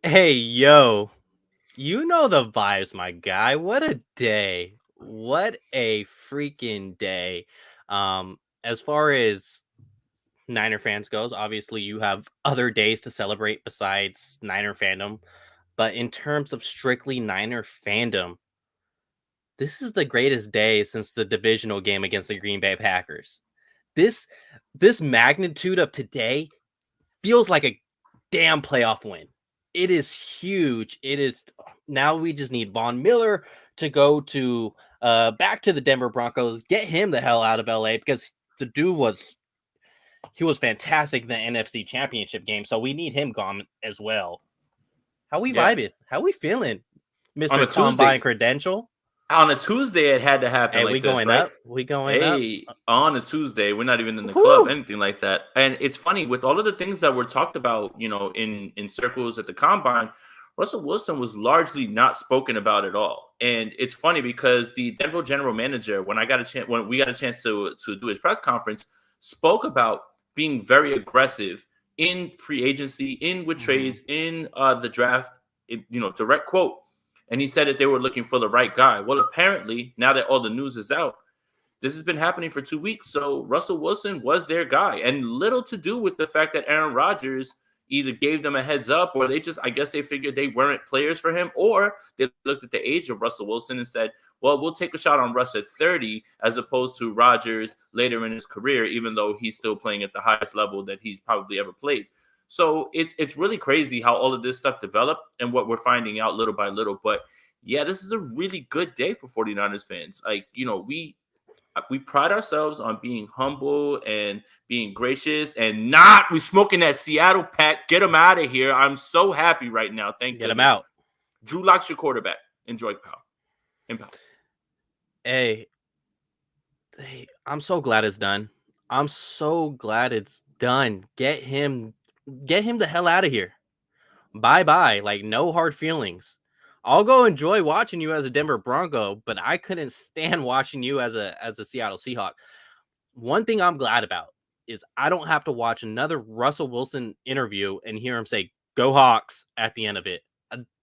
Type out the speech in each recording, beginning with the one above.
Hey, yo, you know the vibes, my guy. What a day. What a freaking day. As far as Niner fans goes, obviously you have other days to celebrate besides Niner fandom. But in terms of strictly Niner fandom, this is the greatest day since the divisional game against the Green Bay Packers. This this magnitude of today feels like a damn playoff win. It is huge. It is now we just need Von Miller to go to back to the Denver Broncos, get him the hell out of LA because the dude was fantastic in the NFC Championship game. So we need him gone as well. How we Yeah, vibing? How we feeling, on Mr. a Combine Tuesday, Credential? it had to happen Hey, we like this, going right? up. We going up. Hey, on a Tuesday, we're not even in the club, Whew. anything like that. And it's funny with all of the things that were talked about, in circles at the combine. Russell Wilson was largely not spoken about at all. And it's funny because the Denver general manager, when we got a chance to do his press conference, spoke about being very aggressive in free agency, in with Mm-hmm. trades, in the draft. Direct quote. And he said that they were looking for the right guy. Well, apparently, now that all the news is out, this has been happening for 2 weeks. So Russell Wilson was their guy, and little to do with the fact that Aaron Rodgers either gave them a heads up, or I guess they figured they weren't players for him, or they looked at the age of Russell Wilson and said, well, we'll take a shot on Russ at 30 as opposed to Rodgers later in his career, even though he's still playing at the highest level that he's probably ever played. So it's really crazy how all of this stuff developed and what we're finding out little by little. But yeah, this is a really good day for 49ers fans. We pride ourselves on being humble and being gracious and not we smoking that Seattle pack. Get them out of here. I'm so happy right now. Thank Get him goodness. out. Drew Lock's your quarterback. Enjoy pal. And pal. Hey, I'm so glad it's done. I'm so glad it's done. Get him the hell out of here. Bye bye. Like no hard feelings. I'll go enjoy watching you as a Denver Bronco, but I couldn't stand watching you as a Seattle Seahawk. One thing I'm glad about is I don't have to watch another Russell Wilson interview and hear him say "Go Hawks" at the end of it.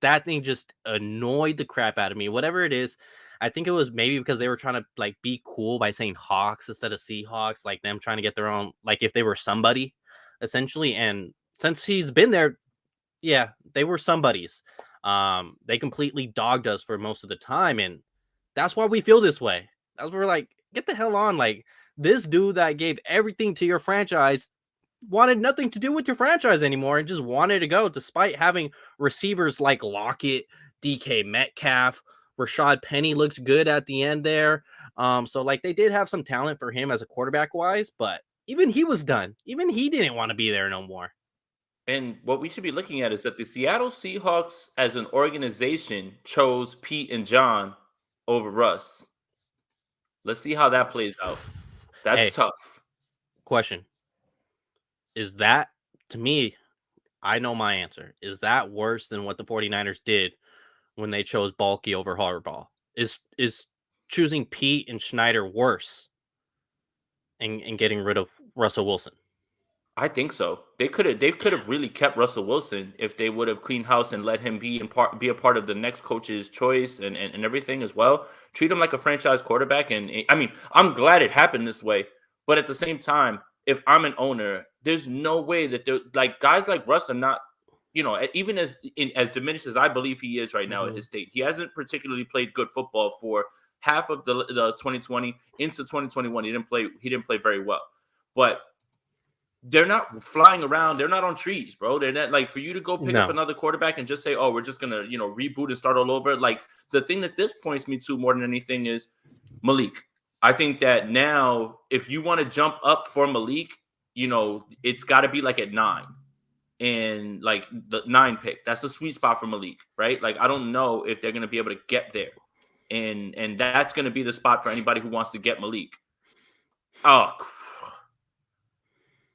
That thing just annoyed the crap out of me. Whatever it is, I think it was maybe because they were trying to like be cool by saying Hawks instead of Seahawks, like them trying to get their own, like if they were somebody essentially. And since he's been there, yeah, they were somebodies. They completely dogged us for most of the time, and that's why we feel this way. That's why we're like, get the hell on. Like this dude that gave everything to your franchise wanted nothing to do with your franchise anymore and just wanted to go, despite having receivers like Lockett, DK Metcalf, Rashad Penny looks good at the end there. So like they did have some talent for him as a quarterback wise, but even he was done. Even he didn't want to be there no more. And what we should be looking at is that the Seattle Seahawks as an organization chose Pete and John over Russ. Let's see how that plays out. That's Hey, tough. question. Is that to me, I know my answer. Is that worse than what the 49ers did when they chose Balky over Harbaugh? Is choosing Pete and Schneider worse and getting rid of Russell Wilson? I think so. They could have really kept Russell Wilson if they would have cleaned house and let him be a part of the next coach's choice and everything as well. Treat him like a franchise quarterback. And I mean, I'm glad it happened this way. But at the same time, if I'm an owner, there's no way that they're like guys like Russ are not, even as diminished as I believe he is right now at Mhm. his state. He hasn't particularly played good football for half of the 2020 into 2021. He didn't play very well. But they're not flying around. They're not on trees, bro. They're not like for you to go pick up No. another quarterback and just say, "Oh, we're just gonna, reboot and start all over." Like the thing that this points me to more than anything is Malik. I think that now, if you want to jump up for Malik, it's got to be like at 9 and like the 9 pick. That's the sweet spot for Malik, right? Like I don't know if they're gonna be able to get there, and that's gonna be the spot for anybody who wants to get Malik. Oh,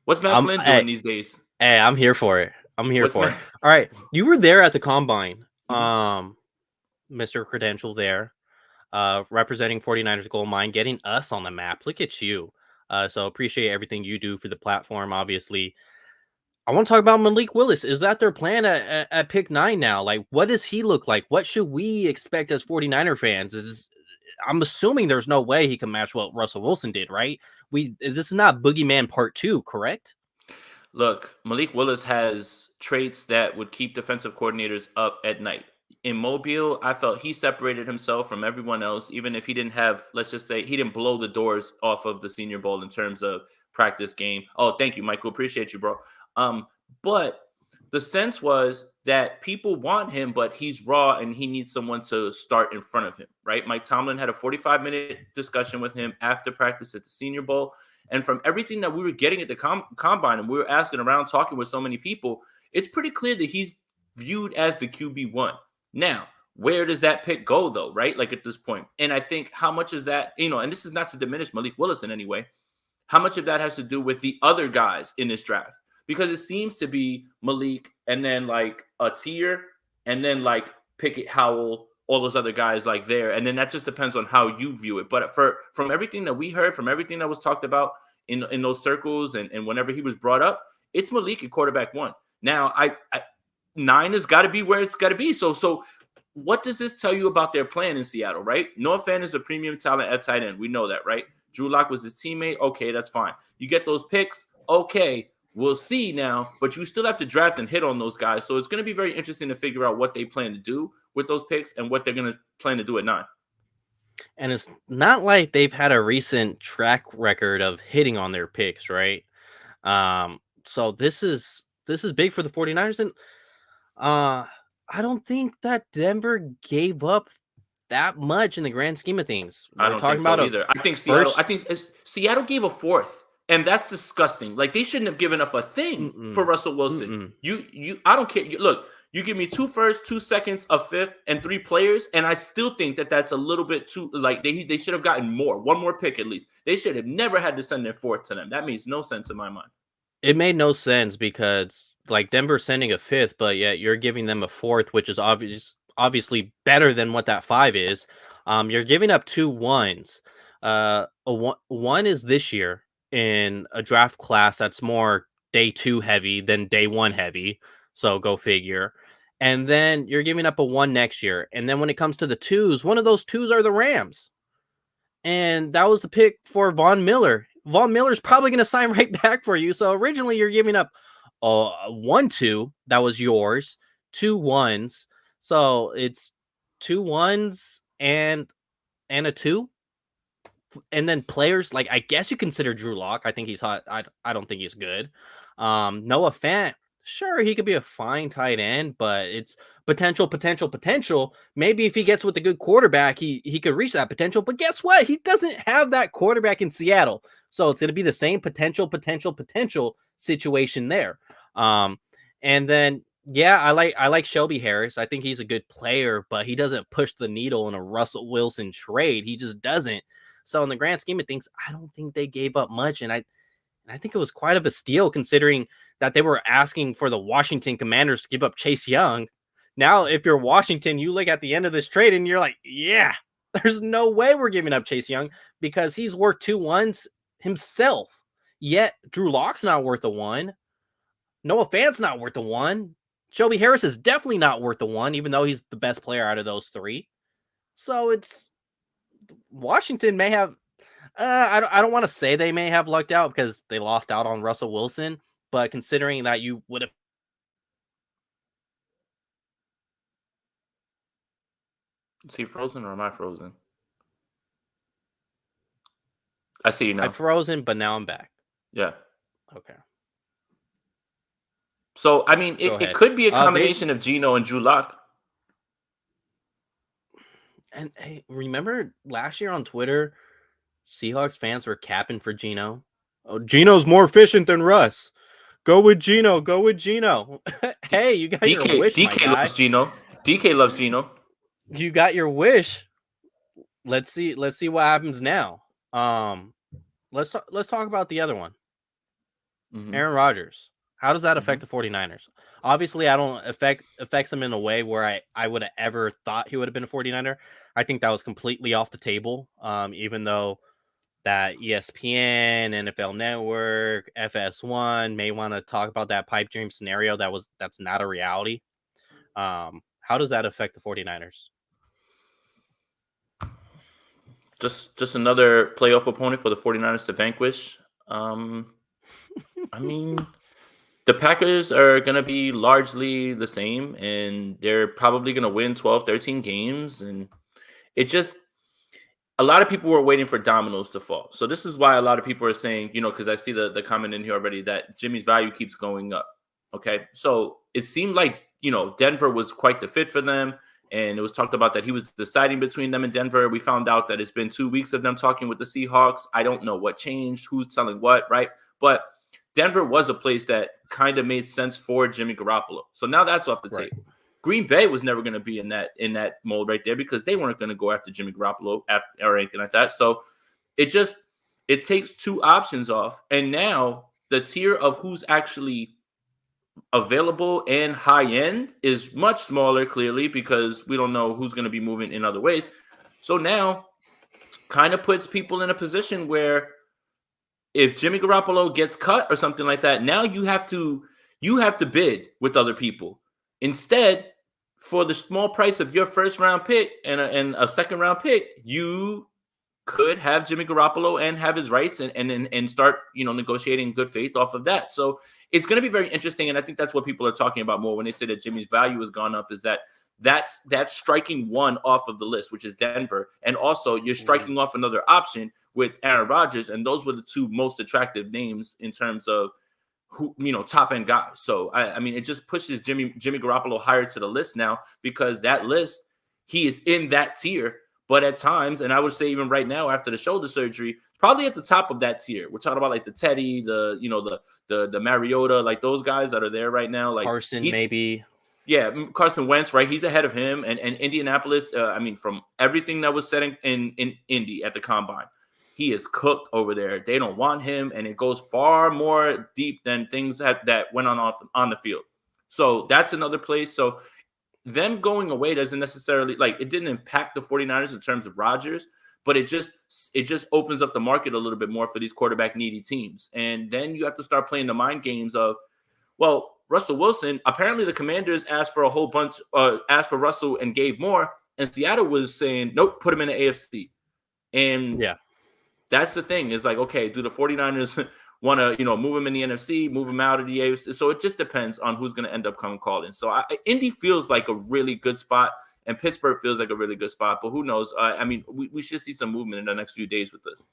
what's Matt I'm Flynn doing hey, these days? hey, I'm here for it. I'm here What's for it. Matt? All right. You were there at the combine. Mhm. Mr. Credential there, representing 49ers Gold Mine, getting us on the map. Look at you. So appreciate everything you do for the platform, obviously. I want to talk about Malik Willis. Is that their plan at pick 9 now? Like, what does he look like? What should we expect as 49er fans? I'm assuming there's no way he can match what Russell Wilson did, right? This is not Boogeyman Part 2, correct? Look, Malik Willis has traits that would keep defensive coordinators up at night. In Mobile, I felt he separated himself from everyone else, even if he didn't have, let's just say, he didn't blow the doors off of the Senior Bowl in terms of practice game. Oh, thank you, Michael. Appreciate you, bro. But the sense was that people want him, but he's raw and he needs someone to start in front of him, right? Mike Tomlin had a 45-minute discussion with him after practice at the Senior Bowl. And from everything that we were getting at the combine and we were asking around, talking with so many people, it's pretty clear that he's viewed as the QB1. Now, where does that pick go, though, right? Like at this point. And I think how much is that, and this is not to diminish Malik Willis in any way, how much of that has to do with the other guys in this draft? Because it seems to be Malik and then like a tier and then like Pickett, Howell, all those other guys like there. And then that just depends on how you view it. But from everything that we heard, from everything that was talked about in those circles and whenever he was brought up, it's Malik at quarterback 1. Now, I 9 has got to be where it's got to be. So what does this tell you about their plan in Seattle, right? Noah Fant is a premium talent at tight end. We know that, right? Drew Lock was his teammate. Okay, that's fine. You get those picks. Okay, we'll see now, but you still have to draft and hit on those guys. So it's going to be very interesting to figure out what they plan to do with those picks and what they're going to plan to do at 9. And it's not like they've had a recent track record of hitting on their picks, right? So this is big for the 49ers. And I don't think that Denver gave up that much in the grand scheme of things. I don't think so either. I think Seattle gave a 4th. And that's disgusting. Like they shouldn't have given up a thing for Russell Wilson. I don't care. Look, you give me 2 firsts, 2 seconds, a 5th, and 3 players, and I still think that that's a little bit too. Like they should have gotten more, 1 more pick at least. They should have never had to send their 4th to them. That makes no sense in my mind. It made no sense because like Denver's sending a 5th, but yet you're giving them a 4th, which is obviously better than what that 5 is. You're giving up 2 1s. One is this year in a draft class that's more day 2 heavy than day 1 heavy. So go figure. And then you're giving up a 1 next year. And then when it comes to the 2s, one of those 2s are the Rams. And that was the pick for Von Miller. Von Miller's probably going to sign right back for you. So originally you're giving up a 1-2 that was yours, 2 1s. So it's 2 1s and a 2. And then players like I guess you consider Drew Lock. I think he's hot. I don't think he's good. Noah Fant, sure he could be a fine tight end, but it's potential. Maybe if he gets with a good quarterback, he could reach that potential. But guess what? He doesn't have that quarterback in Seattle, so it's going to be the same potential situation there. And then yeah, I like Shelby Harris. I think he's a good player, but he doesn't push the needle in a Russell Wilson trade. He just doesn't. So in the grand scheme of things, I don't think they gave up much. And I think it was quite of a steal considering that they were asking for the Washington Commanders to give up Chase Young. Now, if you're Washington, you look at the end of this trade and you're like, yeah, there's no way we're giving up Chase Young because he's worth 2 1s himself. Yet Drew Lock's not worth a 1. Noah Fant's not worth a 1. Shelby Harris is definitely not worth a 1, even though he's the best player out of those 3. So it's Washington may have, I don't want to say they may have lucked out because they lost out on Russell Wilson, but considering that you would have. Is he frozen or am I frozen? I see you now. I'm frozen, but now I'm back. Yeah. Okay. So, I mean, it could be a combination of Geno and Drew Lock. And hey, remember last year on Twitter, Seahawks fans were capping for Geno. Oh, Geno's more efficient than Russ. Go with Geno. Hey, you got your wish, DK loves Geno. DK loves Geno. You got your wish. Let's see what happens now. Let's talk about the other one. Aaron Rodgers. How does that affect the 49ers? Obviously, I don't affects him in a way where I would have ever thought he would have been a 49er. I think that was completely off the table. Even though that ESPN, NFL Network, FS1 may want to talk about that pipe dream scenario that's not a reality. How does that affect the 49ers? Just another playoff opponent for the 49ers to vanquish. Um, I mean, the Packers are going to be largely the same, and they're probably going to win 12, 13 games. And it just, a lot of people were waiting for dominoes to fall. So this is why a lot of people are saying, because I see the comment in here already that Jimmy's value keeps going up. Okay. So it seemed like, Denver was quite the fit for them. And it was talked about that he was deciding between them and Denver. We found out that it's been 2 weeks of them talking with the Seahawks. I don't know what changed, who's telling what, right? But Denver was a place that kind of made sense for Jimmy Garoppolo. So now that's off the table. Green Bay was never going to be in that mold right there because they weren't going to go after Jimmy Garoppolo or anything like that. So it takes two options off. And now the tier of who's actually available and high end is much smaller, clearly, because we don't know who's going to be moving in other ways. So now kind of puts people in a position where if Jimmy Garoppolo gets cut or something like that, now you have to bid with other people. Instead, for the small price of your first round pick and a second round pick, you could have Jimmy Garoppolo and have his rights and start negotiating good faith off of that. So it's going to be very interesting, and I think that's what people are talking about more when they say that Jimmy's value has gone up. Is that's striking one off of the list, which is Denver, and also you're striking off another option with Aaron Rodgers, and those were the two most attractive names in terms of who top end guys. So I mean, it just pushes Jimmy Garoppolo higher to the list now because that list he is in that tier. But at times, and I would say even right now after the shoulder surgery, probably at the top of that tier. We're talking about like the Teddy, the Mariota, like those guys that are there right now. Like Carson, maybe. Yeah, Carson Wentz, right? He's ahead of him. And Indianapolis, I mean, from everything that was said in Indy at the Combine, he is cooked over there. They don't want him, and it goes far more deep than things that went on the field. So that's another place. So them going away doesn't necessarily it didn't impact the 49ers in terms of Rodgers, but it just opens up the market a little bit more for these quarterback needy teams. And then you have to start playing the mind games of, well, Russell Wilson, apparently the Commanders asked for a whole bunch, asked for Russell and gave more, and Seattle was saying, nope, put him in the AFC. And yeah, that's the thing is okay, do the 49ers want to, move him in the NFC, move him out of the AFC? So it just depends on who's going to end up coming calling. So Indy feels like a really good spot, and Pittsburgh feels like a really good spot. But who knows? I mean, we should see some movement in the next few days with this.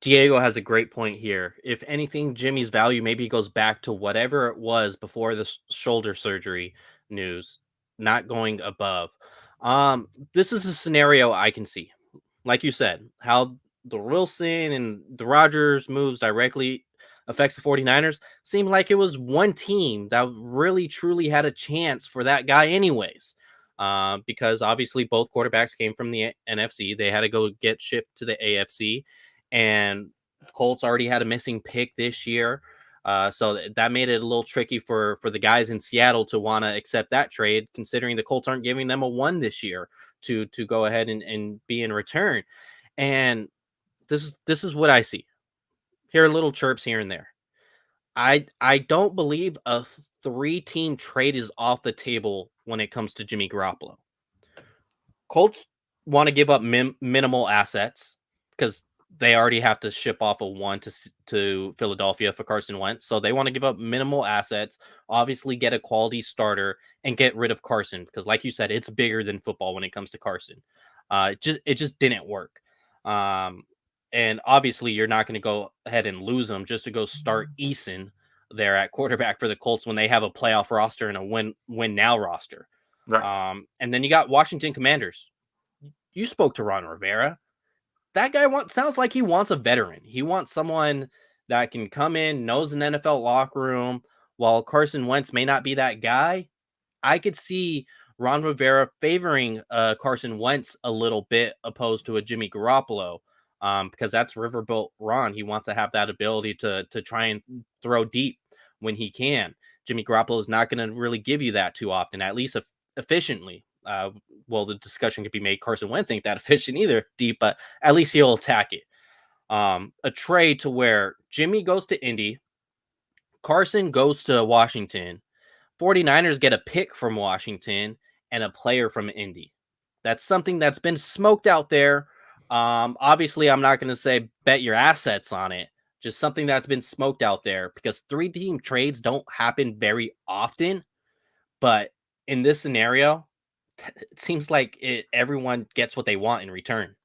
Diego has a great point here. If anything, Jimmy's value maybe goes back to whatever it was before the shoulder surgery news, not going above. This is a scenario I can see. Like you said, how the Wilson and the Rodgers moves directly affects the 49ers seemed like it was one team that really truly had a chance for that guy anyways. Because obviously both quarterbacks came from the NFC. They had to go get shipped to the AFC, and Colts already had a missing pick this year. So that made it a little tricky for the guys in Seattle to want to accept that trade, considering the Colts aren't giving them a 1 this year to go ahead and be in return. And this is what I see. Hear little chirps here and there. I don't believe a 3-team trade is off the table when it comes to Jimmy Garoppolo. Colts want to give up minimal assets because they already have to ship off a 1 to Philadelphia for Carson Wentz. So they want to give up minimal assets, obviously get a quality starter, and get rid of Carson. Because like you said, it's bigger than football when it comes to Carson. It just didn't work. And obviously you're not going to go ahead and lose him just to go start Eason there at quarterback for the Colts when they have a playoff roster and a win now roster. Right. And then you got Washington Commanders. You spoke to Ron Rivera. That guy sounds like he wants a veteran. He wants someone that can come in, knows an NFL locker room. While Carson Wentz may not be that guy, I could see Ron Rivera favoring Carson Wentz a little bit opposed to a Jimmy Garoppolo, because that's Riverboat Ron. He wants to have that ability to try and throw deep when he can. Jimmy Garoppolo is not going to really give you that too often, at least efficiently. Well, the discussion could be made. Carson Wentz ain't that efficient either, deep, but at least he'll attack it. A trade to where Jimmy goes to Indy, Carson goes to Washington, 49ers get a pick from Washington and a player from Indy. That's something that's been smoked out there. Obviously, I'm not going to say bet your assets on it. Just something that's been smoked out there because 3-team trades don't happen very often. But in this scenario, it seems like everyone gets what they want in return.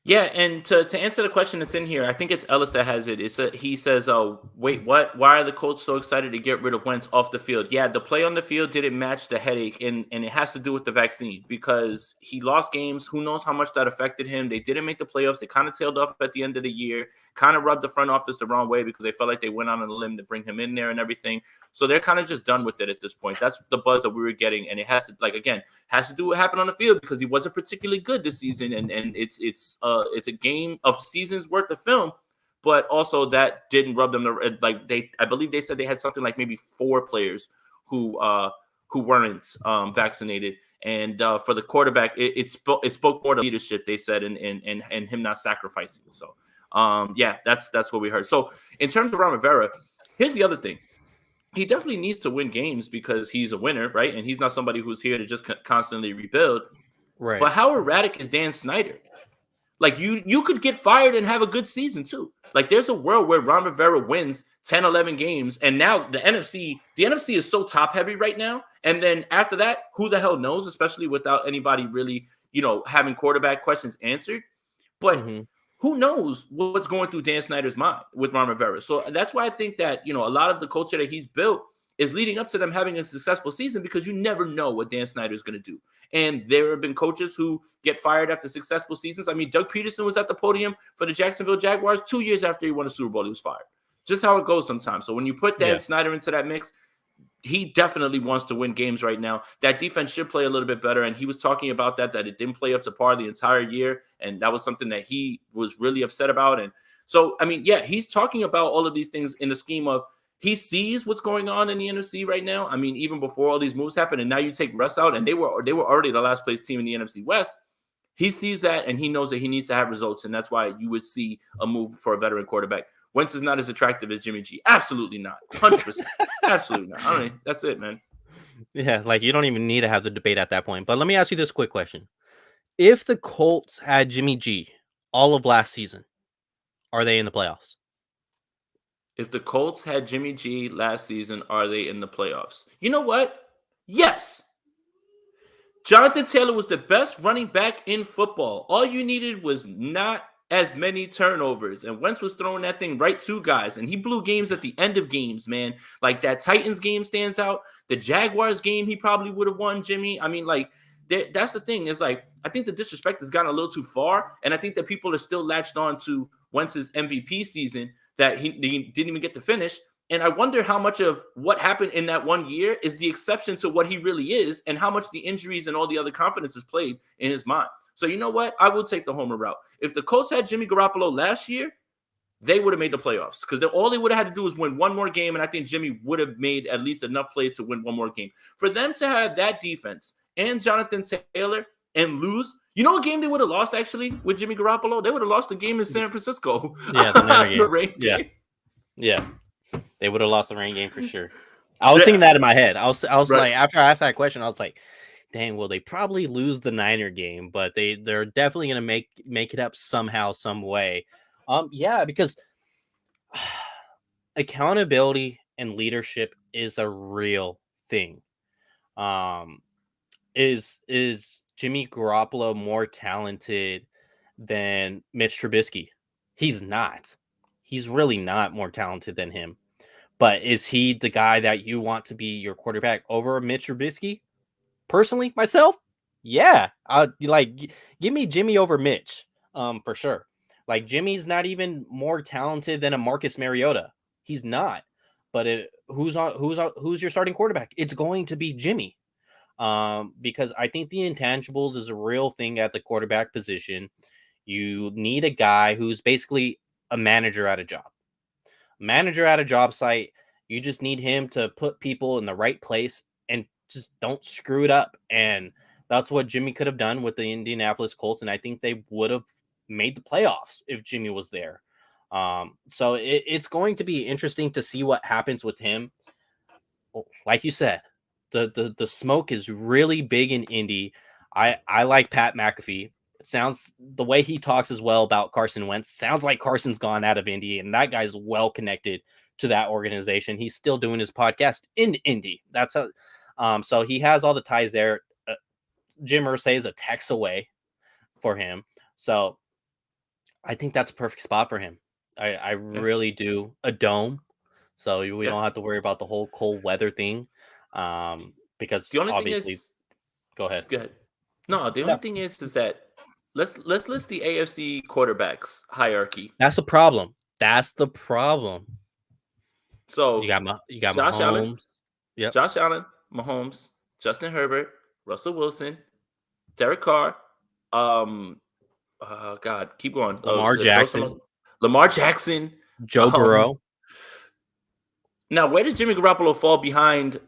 Yeah, and to answer the question that's in here, I think it's Ellis that has it. He says, "Oh, wait, what? Why are the Colts so excited to get rid of Wentz off the field?" Yeah, the play on the field didn't match the headache, and it has to do with the vaccine because he lost games. Who knows how much that affected him? They didn't make the playoffs. They kind of tailed off at the end of the year. Kind of rubbed the front office the wrong way because they felt like they went on a limb to bring him in there and everything. So they're kind of just done with it at this point. That's the buzz that we were getting, and it has to, like, again, has to do what happened on the field because he wasn't particularly good this season, and it's a game of seasons worth of film, but also that didn't rub them I believe they said they had something like maybe 4 players who weren't vaccinated, and for the quarterback it spoke more to leadership, they said, and him not sacrificing. So yeah, that's what we heard. So in terms of Ron Rivera, here's the other thing. He definitely needs to win games because he's a winner, right? And he's not somebody who's here to just constantly rebuild. Right. But how erratic is Dan Snyder? Like, you could get fired and have a good season too. Like, there's a world where Ron Rivera wins 10, 11 games, and now the NFC is so top heavy right now. And then after that, who the hell knows, especially without anybody really, having quarterback questions answered. But who knows what's going through Dan Snyder's mind with Ron Rivera. So that's why I think that, a lot of the culture that he's built is leading up to them having a successful season, because you never know what Dan Snyder is going to do. And there have been coaches who get fired after successful seasons. I mean, Doug Peterson was at the podium for the Jacksonville Jaguars 2 years after he won a Super Bowl. He was fired. Just how it goes sometimes. So when you put Dan Snyder into that mix, he definitely wants to win games right now. That defense should play a little bit better. And he was talking about that it didn't play up to par the entire year. And that was something that he was really upset about. And so, I mean, yeah, he's talking about all of these things in the scheme of, he sees what's going on in the NFC right now. I mean, even before all these moves happened, and now you take Russ out, and they were already the last place team in the NFC West. He sees that, and he knows that he needs to have results, and that's why you would see a move for a veteran quarterback. Wentz is not as attractive as Jimmy G. Absolutely not. 100%. Absolutely not. All right, that's it, man. Yeah, like, you don't even need to have the debate at that point. But let me ask you this quick question. If the Colts had Jimmy G all of last season, are they in the playoffs? If the Colts had Jimmy G last season, are they in the playoffs? You know what? Yes. Jonathan Taylor was the best running back in football. All you needed was not as many turnovers. And Wentz was throwing that thing right to guys. And he blew games at the end of games, man. Like, that Titans game stands out. The Jaguars game, he probably would have won, Jimmy. I mean, like, that's the thing. Is like, I think the disrespect has gotten a little too far. And I think that people are still latched on to Wentz's MVP season that he didn't even get to finish. And I wonder how much of what happened in that 1 year is the exception to what he really is, and how much the injuries and all the other confidence has played in his mind. So you know what? I will take the homer route. If the Colts had Jimmy Garoppolo last year, they would have made the playoffs, because all they would have had to do was win one more game, and I think Jimmy would have made at least enough plays to win one more game. For them to have that defense and Jonathan Taylor and lose, you know what game they would have lost, actually, with Jimmy Garoppolo? They would have lost the game in San Francisco. Yeah, the rain game. Yeah. They would have lost the rain game for sure. I was thinking that in my head. I was right. Like, after I asked that question, I was like, dang, well, they probably lose the Niner game, but they're definitely going to make it up somehow, some way. Yeah, because accountability and leadership is a real thing. Is Jimmy Garoppolo more talented than Mitch Trubisky? He's not. He's really not more talented than him. But is he the guy that you want to be your quarterback over Mitch Trubisky? Personally, myself, yeah. Give me Jimmy over Mitch, for sure. Like, Jimmy's not even more talented than a Marcus Mariota. He's not. But who's your starting quarterback? It's going to be Jimmy. Because I think the intangibles is a real thing at the quarterback position. You need a guy who's basically a manager at a job. Manager at a job site, you just need him to put people in the right place and just don't screw it up. And that's what Jimmy could have done with the Indianapolis Colts, and I think they would have made the playoffs if Jimmy was there. So it's going to be interesting to see what happens with him. Like you said, the smoke is really big in Indy. I like Pat McAfee. It sounds the way he talks as well about Carson Wentz. Sounds like Carson's gone out of Indy, and that guy's well connected to that organization. He's still doing his podcast in Indy. That's how. So he has all the ties there. Jim Irsay is a text away for him. So I think that's a perfect spot for him. I really do. A dome. So we don't have to worry about the whole cold weather thing. Because The only obviously, thing is, go ahead. go ahead. No, the only thing is that let's list the AFC quarterbacks hierarchy. That's the problem. That's the problem. So you got Josh Mahomes. Allen, Yep. Josh Allen, Mahomes, Justin Herbert, Russell Wilson, Derek Carr, God, keep going. Lamar Jackson, Joe Burrow. Now, where does Jimmy Garoppolo fall behind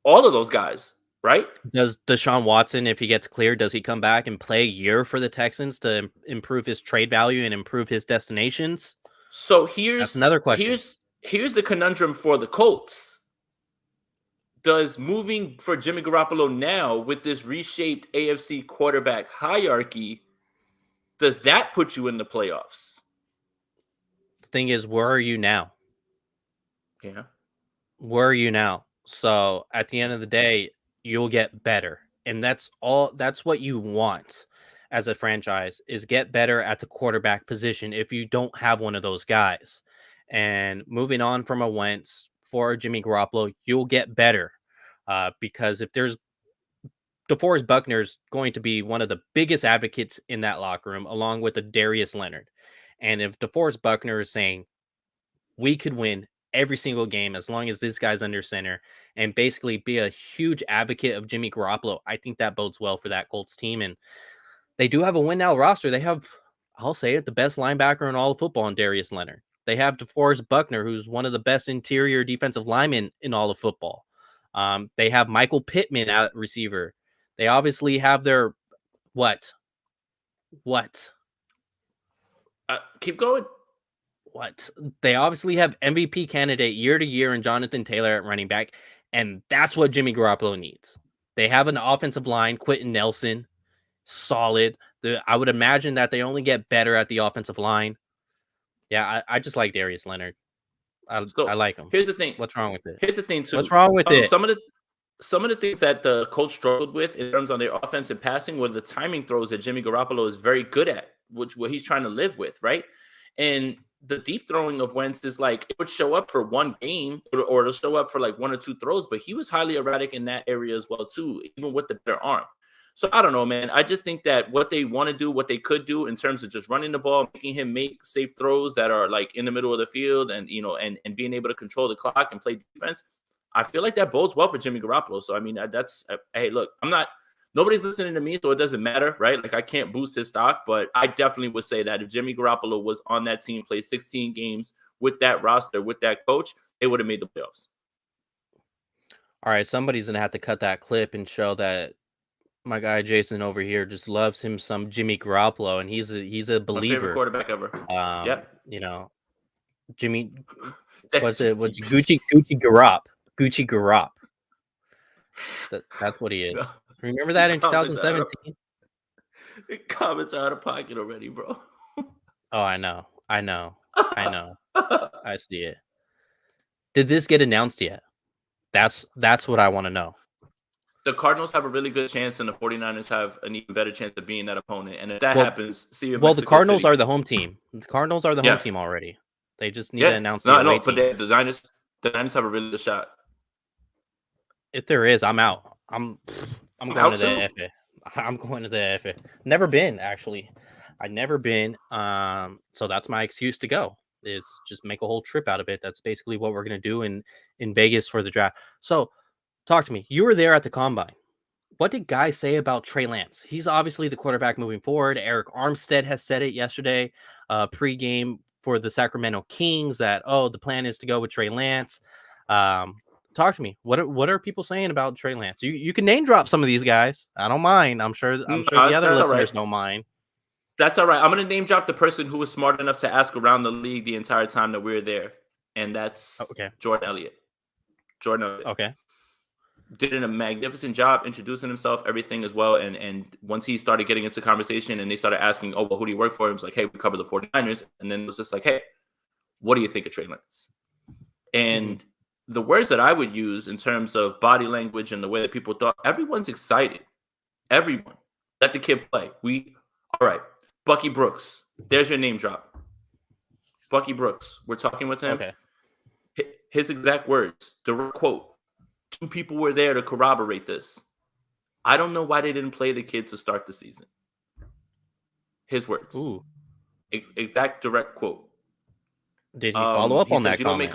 all of those guys? Right? Does Deshaun Watson, if he gets cleared, does he come back and play a year for the Texans to improve his trade value and improve his destinations? So that's another question. Here's the conundrum for the Colts. Does moving for Jimmy Garoppolo now with this reshaped AFC quarterback hierarchy, does that put you in the playoffs? The thing is, where are you now? Yeah. Where are you now? So at the end of the day, you'll get better. And that's what you want as a franchise is get better at the quarterback position if you don't have one of those guys. And moving on from a Wentz for Jimmy Garoppolo, you'll get better. Because if there's DeForest Buckner's going to be one of the biggest advocates in that locker room, along with the Darius Leonard. And if DeForest Buckner is saying we could win every single game as long as this guy's under center and basically be a huge advocate of Jimmy Garoppolo, I think that bodes well for that Colts team. And they do have a win now roster. They have, I'll say it, the best linebacker in all of football in Darius Leonard. They have DeForest Buckner, who's one of the best interior defensive linemen in all of football. They have Michael Pittman at receiver. They obviously have their what? Keep going. What? They obviously have MVP candidate year to year in Jonathan Taylor at running back, and that's what Jimmy Garoppolo needs. They have an offensive line, Quentin Nelson, solid. I would imagine that they only get better at the offensive line. Yeah, I just like Darius Leonard. I like him. Here's the thing. What's wrong with it? Here's the thing, too. What's wrong with it? Some of the things that the coach struggled with in terms of their offense and passing were the timing throws that Jimmy Garoppolo is very good at, what he's trying to live with, right? And the deep throwing of Wentz is like it would show up for one game or it'll show up for like one or two throws, but he was highly erratic in that area as well, too, even with the better arm. So I don't know, man. I just think that what they want to do, what they could do in terms of just running the ball, making him make safe throws that are like in the middle of the field and, and being able to control the clock and play defense. I feel like that bodes well for Jimmy Garoppolo. So, I mean, hey, look, nobody's listening to me, so it doesn't matter, right? Like I can't boost his stock, but I definitely would say that if Jimmy Garoppolo was on that team, played 16 games with that roster, with that coach, they would have made the playoffs. All right. Somebody's going to have to cut that clip and show that my guy Jason over here just loves him some Jimmy Garoppolo, and he's a believer. My favorite quarterback ever. Jimmy. What's Gucci Garop? That's what he is. No. Remember that in 2017? Comments are out of pocket already, bro. Oh, I know. I see it. Did this get announced yet? That's what I want to know. The Cardinals have a really good chance, and the 49ers have an even better chance of being that opponent. And if that happens, see if the Cardinals are the home team. The Cardinals are the home team already. They just need to announce the away team. But the Niners have a really good shot. If there is, I'm out. I'm going to the FA. I'm going to the FA. Never been, actually. I've never been. So that's my excuse to go. Is just make a whole trip out of it. That's basically what we're going to do in Vegas for the draft. So talk to me. You were there at the Combine. What did guys say about Trey Lance? He's obviously the quarterback moving forward. Eric Armstead has said it yesterday, pregame for the Sacramento Kings, that, the plan is to go with Trey Lance. Talk to me. What are people saying about Trey Lance? You can name drop some of these guys. I don't mind. I'm sure the other listeners don't mind. That's all right. I'm going to name drop the person who was smart enough to ask around the league the entire time that we were there, and that's Okay. Jordan Elliott. Jordan Elliott Okay. did a magnificent job introducing himself, everything as well. And once he started getting into conversation and they started asking, oh, well, who do you work for? He was like, hey, we cover the 49ers. And then it was just like, hey, what do you think of Trey Lance? And the words that I would use in terms of body language and the way that people thought, everyone's excited. Everyone. Let the kid play. All right. Bucky Brooks. There's your name drop. Bucky Brooks. We're talking with him. Okay. His exact words, direct quote. 2 people were there to corroborate this. I don't know why they didn't play the kid to start the season. His words. Ooh. Exact direct quote. Did he follow up on that comment?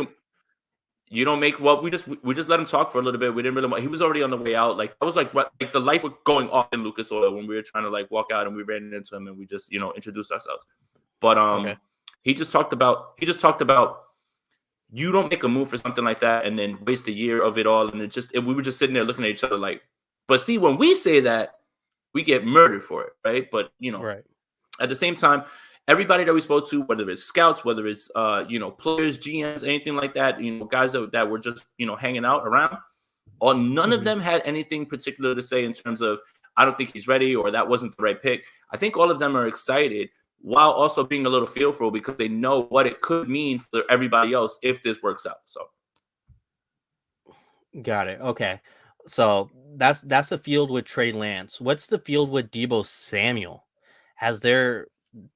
You don't make well. We just let him talk for a little bit. We didn't really. He was already on the way out. Like I was like the light was going off in Lucas Oil when we were trying to like walk out and we ran into him and we just introduced ourselves. But Okay. he just talked about you don't make a move for something like that and then waste a year of it all. And we were just sitting there looking at each other like, but see, when we say that, we get murdered for it, right? But Right. at the same time, everybody that we spoke to, whether it's scouts, whether it's players, GMs, anything like that, guys that were just hanging out around, or none of them had anything particular to say in terms of I don't think he's ready or that wasn't the right pick. I think all of them are excited while also being a little fearful because they know what it could mean for everybody else if this works out. So, got it. Okay, so that's the field with Trey Lance. What's the field with Deebo Samuel?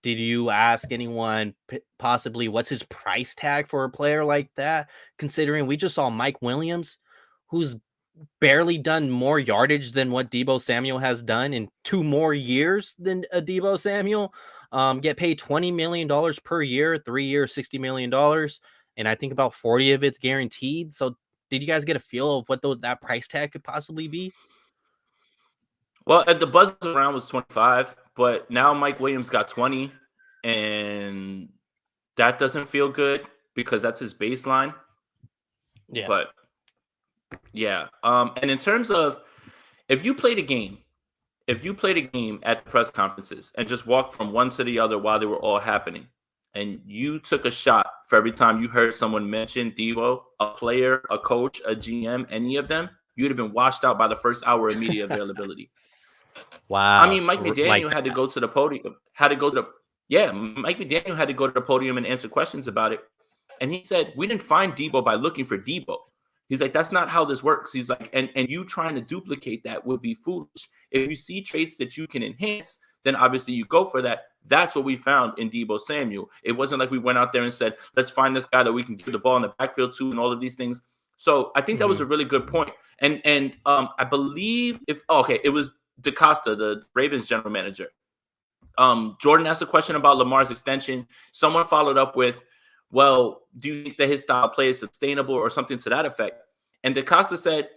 Did you ask anyone possibly what's his price tag for a player like that? Considering we just saw Mike Williams, who's barely done more yardage than what Deebo Samuel has done in 2 more years than a Deebo Samuel, get paid $20 million per year, 3 years, $60 million. And I think about 40 of it's guaranteed. So did you guys get a feel of what that price tag could possibly be? well, at the buzz around was 25, but now Mike Williams got 20, and that doesn't feel good because that's his baseline. Yeah. But yeah, and in terms of if you played a game at the press conferences and just walked from one to the other while they were all happening, and you took a shot for every time you heard someone mention Deebo, a player, a coach, a GM, any of them, you'd have been washed out by the first hour of media availability. Wow. I mean, Mike McDaniel had to go to the podium. Mike McDaniel had to go to the podium and answer questions about it. And he said, we didn't find Deebo by looking for Deebo. He's like, that's not how this works. He's like, and you trying to duplicate that would be foolish. If you see traits that you can enhance, then obviously you go for that. That's what we found in Deebo Samuel. It wasn't like we went out there and said, let's find this guy that we can give the ball in the backfield to and all of these things. So I think that was a really good point. And I believe it was DaCosta, the Ravens general manager. Jordan asked a question about Lamar's extension. Someone followed up with, well, do you think that his style of play is sustainable or something to that effect? And DaCosta said,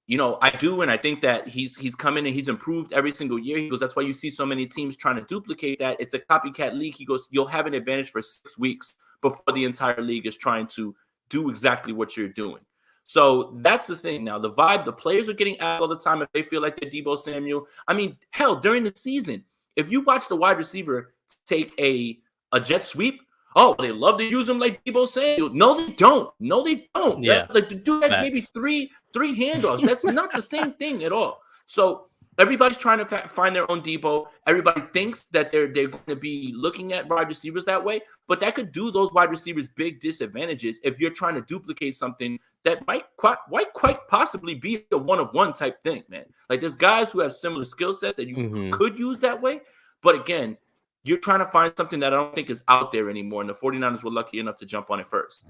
I do, and I think that he's come in and he's improved every single year. He goes, that's why you see so many teams trying to duplicate that. It's a copycat league. He goes, you'll have an advantage for 6 weeks before the entire league is trying to do exactly what you're doing. So that's the thing now. The vibe, the players are getting asked all the time if they feel like they're Deebo Samuel. I mean, hell, during the season, if you watch the wide receiver take a jet sweep, oh, they love to use him like Deebo Samuel. No, they don't. Yeah. Like the dude had maybe three handoffs. That's not the same thing at all. So everybody's trying to find their own Deebo. Everybody thinks that they're going to be looking at wide receivers that way, but that could do those wide receivers big disadvantages if you're trying to duplicate something that might quite possibly be a one-of-one type thing, man. Like there's guys who have similar skill sets that you could use that way, but again, you're trying to find something that I don't think is out there anymore, and the 49ers were lucky enough to jump on it first.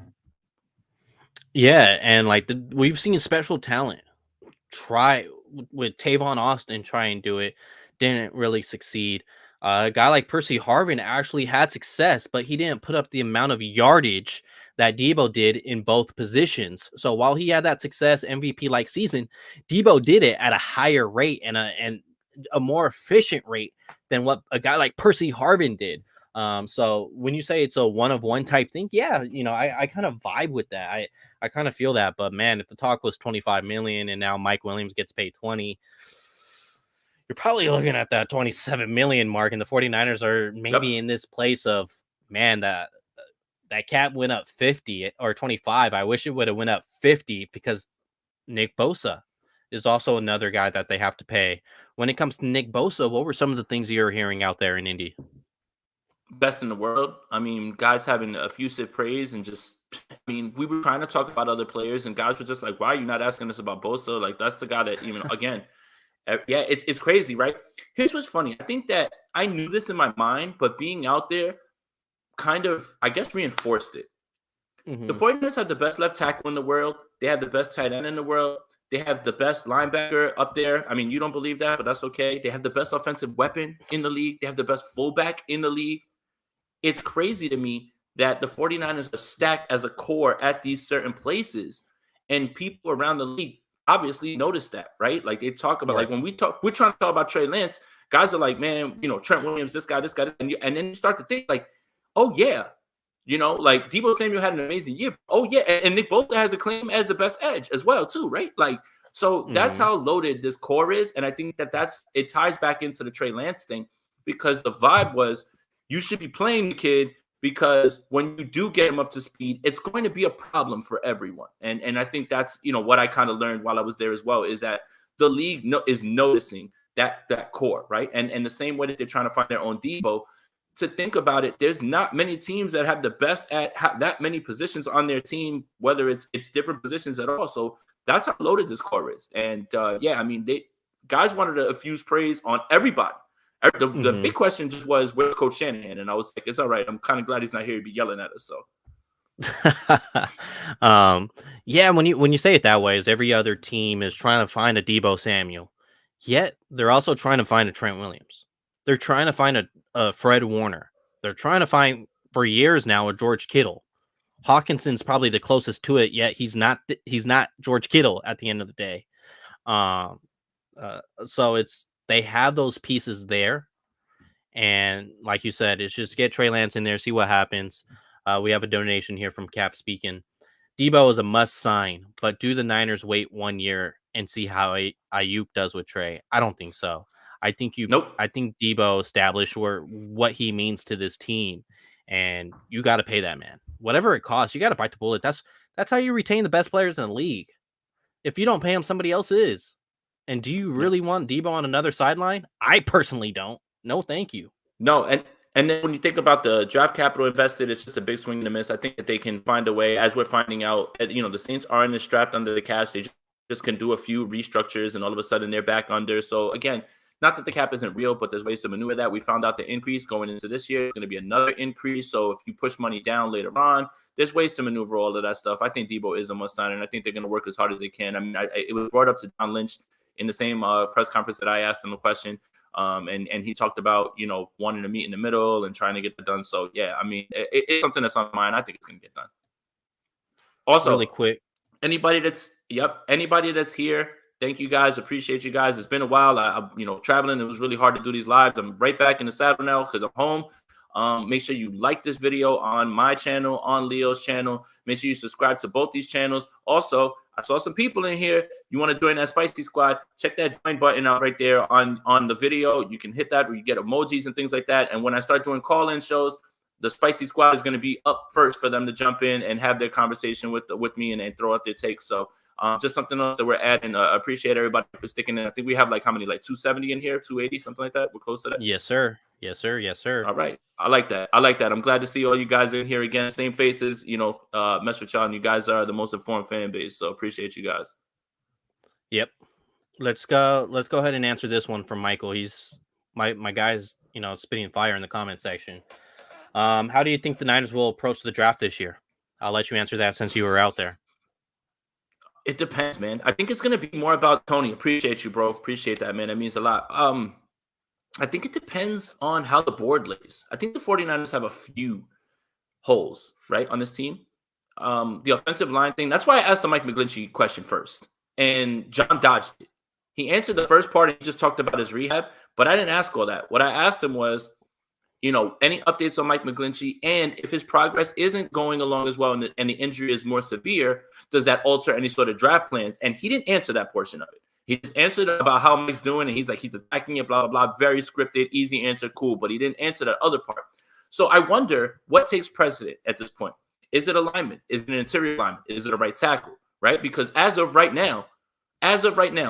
Yeah, and like we've seen special talent try with Tavon Austin try and do it, didn't really succeed. A guy like Percy Harvin actually had success, but he didn't put up the amount of yardage that Deebo did in both positions. So while he had that success MVP-like season, Deebo did it at a higher rate and a more efficient rate than what a guy like Percy Harvin did. So when you say it's a one-of-one type thing, yeah, I kind of vibe with that. I kind of feel that, but man, if the talk was 25 million and now Mike Williams gets paid 20, you're probably looking at that 27 million mark, and the 49ers are Yep. maybe in this place of, man, that cap went up 50 or 25. I wish it would have went up 50 because Nick Bosa is also another guy that they have to pay. When it comes to Nick Bosa, what were some of the things you're hearing out there in Indy? Best in the world. I mean, guys having effusive praise and just, I mean, we were trying to talk about other players, and guys were just like, why are you not asking us about Bosa? Like, that's the guy that, even, again, yeah, it's crazy, right? Here's what's funny. I think that I knew this in my mind, but being out there kind of, I guess, reinforced it. The Mhm. 49ers have the best left tackle in the world. They have the best tight end in the world. They have the best linebacker up there. I mean, you don't believe that, but that's okay. They have the best offensive weapon in the league. They have the best fullback in the league. It's crazy to me that the 49ers are stacked as a core at these certain places. And people around the league obviously notice that, right? Like they talk about, like Right. when we're trying to talk about Trey Lance, guys are like, man, Trent Williams, this guy, and then you start to think like, oh yeah, like Deebo Samuel had an amazing year. Oh yeah, and Nick Bosa has a claim as the best edge as well too, right? Like, so that's Mhm. how loaded this core is, and I think that it ties back into the Trey Lance thing because the vibe was you should be playing the kid because when you do get him up to speed, it's going to be a problem for everyone. And I think that's what I kind of learned while I was there as well is that the league is noticing that core, right? And the same way that they're trying to find their own Deebo, to think about it, there's not many teams that have the best at that many positions on their team, whether it's different positions at all. So that's how loaded this core is. And yeah, I mean, they guys wanted to effuse praise on everybody. The big Mhm. question just was, where's Coach Shanahan? And I was like, it's all right. I'm kind of glad he's not here to be yelling at us. So um, yeah, when you say it that way, is every other team is trying to find a Deebo Samuel, yet they're also trying to find a Trent Williams. They're trying to find a Fred Warner. They're trying to find for years now a George Kittle. Hawkinson's probably the closest to it, yet he's not George Kittle at the end of the day. Um, so they have those pieces there, and like you said, it's just get Trey Lance in there, see what happens. We have a donation here from Cap speaking. Debo is a must sign, but do the Niners wait 1 year and see how Ayuk does with Trey? I don't think so. I think you. nope. I think Debo established what he means to this team, and you got to pay that man whatever it costs. You got to bite the bullet. That's how you retain the best players in the league. If you don't pay him, somebody else is. And do you Yeah. really want Debo on another sideline? I personally don't. No, thank you. No, and then when you think about the draft capital invested, it's just a big swing and a miss. I think that they can find a way, as we're finding out. The Saints aren't as strapped under the cash. They just can do a few restructures, and all of a sudden they're back under. So again, not that the cap isn't real, but there's ways to maneuver that. We found out the increase going into this year is going to be another increase. So if you push money down later on, there's ways to maneuver all of that stuff. I think Debo is a must sign, and I think they're going to work as hard as they can. I mean, it was brought up to John Lynch in the same press conference that I asked him the question. And he talked about, wanting to meet in the middle and trying to get that done. So, yeah, I mean, it's something that's on mine. I think it's going to get done. Really Also, quick. anybody that's here, thank you guys. Appreciate you guys. It's been a while. Traveling, it was really hard to do these lives. I'm right back in the saddle now because I'm home. Make sure you like this video on my channel, on Leo's channel. Make sure you subscribe to both these channels. Also, I saw some people in here. You want to join that Spicy Squad? Check that join button out right there on the video. You can hit that where you get emojis and things like that. And when I start doing call-in shows, the Spicy Squad is going to be up first for them to jump in and have their conversation with me and throw out their takes. So just something else that we're adding. Appreciate everybody for sticking in. I think we have like how many, like 270 in here, 280, something like that. We're close to that. Yes, sir. Yes, sir. Yes, sir. All right. I like that. I'm glad to see all you guys in here again. Same faces, mess with y'all. And you guys are the most informed fan base. So appreciate you guys. Yep. Let's go. Let's go ahead and answer this one from Michael. He's my guy's, spitting fire in the comment section. How do you think the Niners will approach the draft this year? I'll let you answer that since you were out there. It depends, man. I think it's going to be more about Tony. Appreciate you, bro. Appreciate that, man. That means a lot. I think it depends on how the board lays. I think the 49ers have a few holes, right, on this team. The offensive line thing, that's why I asked the Mike McGlinchey question first. And John dodged it. He answered the first part and he just talked about his rehab, but I didn't ask all that. What I asked him was, any updates on Mike McGlinchey, and if his progress isn't going along as well and the injury is more severe, does that alter any sort of draft plans? And he didn't answer that portion of it. He just answered about how Mike's doing, and he's like, he's attacking it, blah, blah, blah. Very scripted, easy answer, cool. But he didn't answer that other part. So I wonder what takes precedent at this point. Is it alignment? Is it an interior alignment? Is it a right tackle? Right? Because as of right now,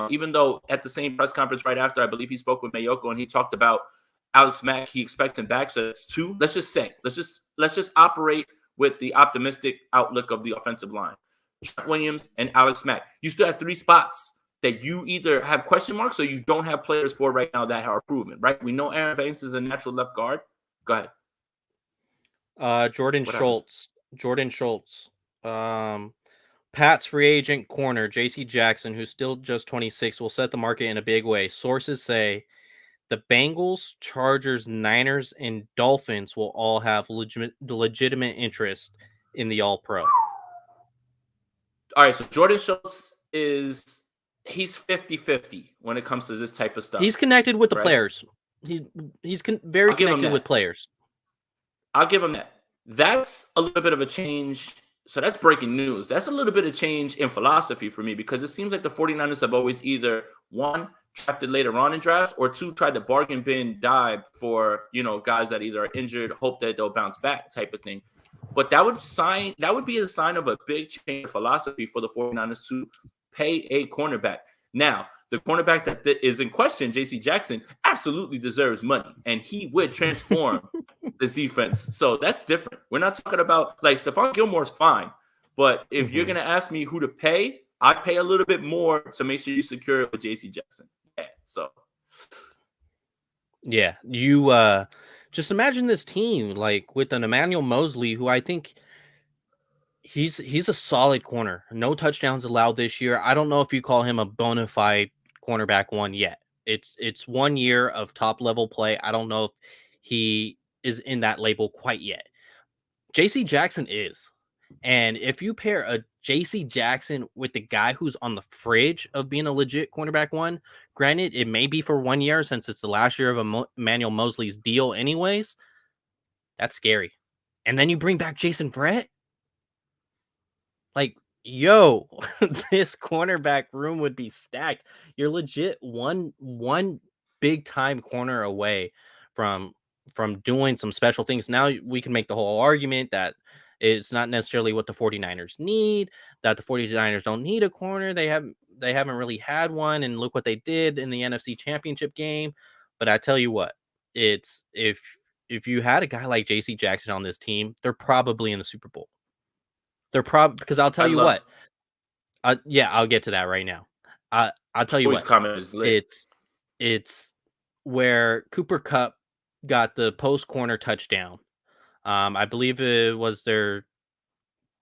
even though at the same press conference right after, I believe he spoke with Mayoko and he talked about Alex Mack, he expects him back. So it's two. Let's just operate with the optimistic outlook of the offensive line. Trent Williams and Alex Mack. You still have 3 spots that you either have question marks or you don't have players for right now that are proven, right? We know Aaron Banks is a natural left guard. Go ahead. Jordan Schultz. Pat's free agent corner, J.C. Jackson, who's still just 26, will set the market in a big way. Sources say the Bengals, Chargers, Niners, and Dolphins will all have legitimate interest in the All-Pro. All right, so Jordan Schultz he's 50-50 when it comes to this type of stuff. He's connected with the players. He's very connected with players. I'll give him that. That's a little bit of a change. So that's breaking news. That's a little bit of change in philosophy for me because it seems like the 49ers have always either, 1, drafted later on in drafts, or 2, tried to bargain bin dive for, guys that either are injured, hope that they'll bounce back type of thing. But that would be a sign of a big change in philosophy for the 49ers to pay a cornerback. Now, the cornerback that is in question, J.C. Jackson, absolutely deserves money, and he would transform this defense. So that's different. We're not talking about, like, Stephon Gilmore's fine, but if you're going to ask me who to pay, I pay a little bit more to make sure you secure it with J.C. Jackson. Yeah, so. Yeah, you just imagine this team, like, with an Emmanuel Mosley, who I think he's a solid corner. No touchdowns allowed this year. I don't know if you call him a bona fide cornerback 1 yet. It's 1 year of top level play. I don't know if he is in that label quite yet. JC Jackson is. And if you pair a JC Jackson with the guy who's on the fridge of being a legit cornerback 1, granted, it may be for 1 year since it's the last year of Emmanuel Mosley's deal anyways, that's scary. And then you bring back Jason Brett. Like, yo, this cornerback room would be stacked. You're legit one big time corner away from doing some special things. Now we can make the whole argument that it's not necessarily what the 49ers need, that the 49ers don't need a corner. They haven't really had one, and look what they did in the NFC Championship game. But I tell you what, it's if you had a guy like JC Jackson on this team, they're probably in the Super Bowl. They're probably, because I'll tell you what. Yeah, I'll get to that right now. I'll tell you what. It's where Cooper Kupp got the post corner touchdown. I believe it was their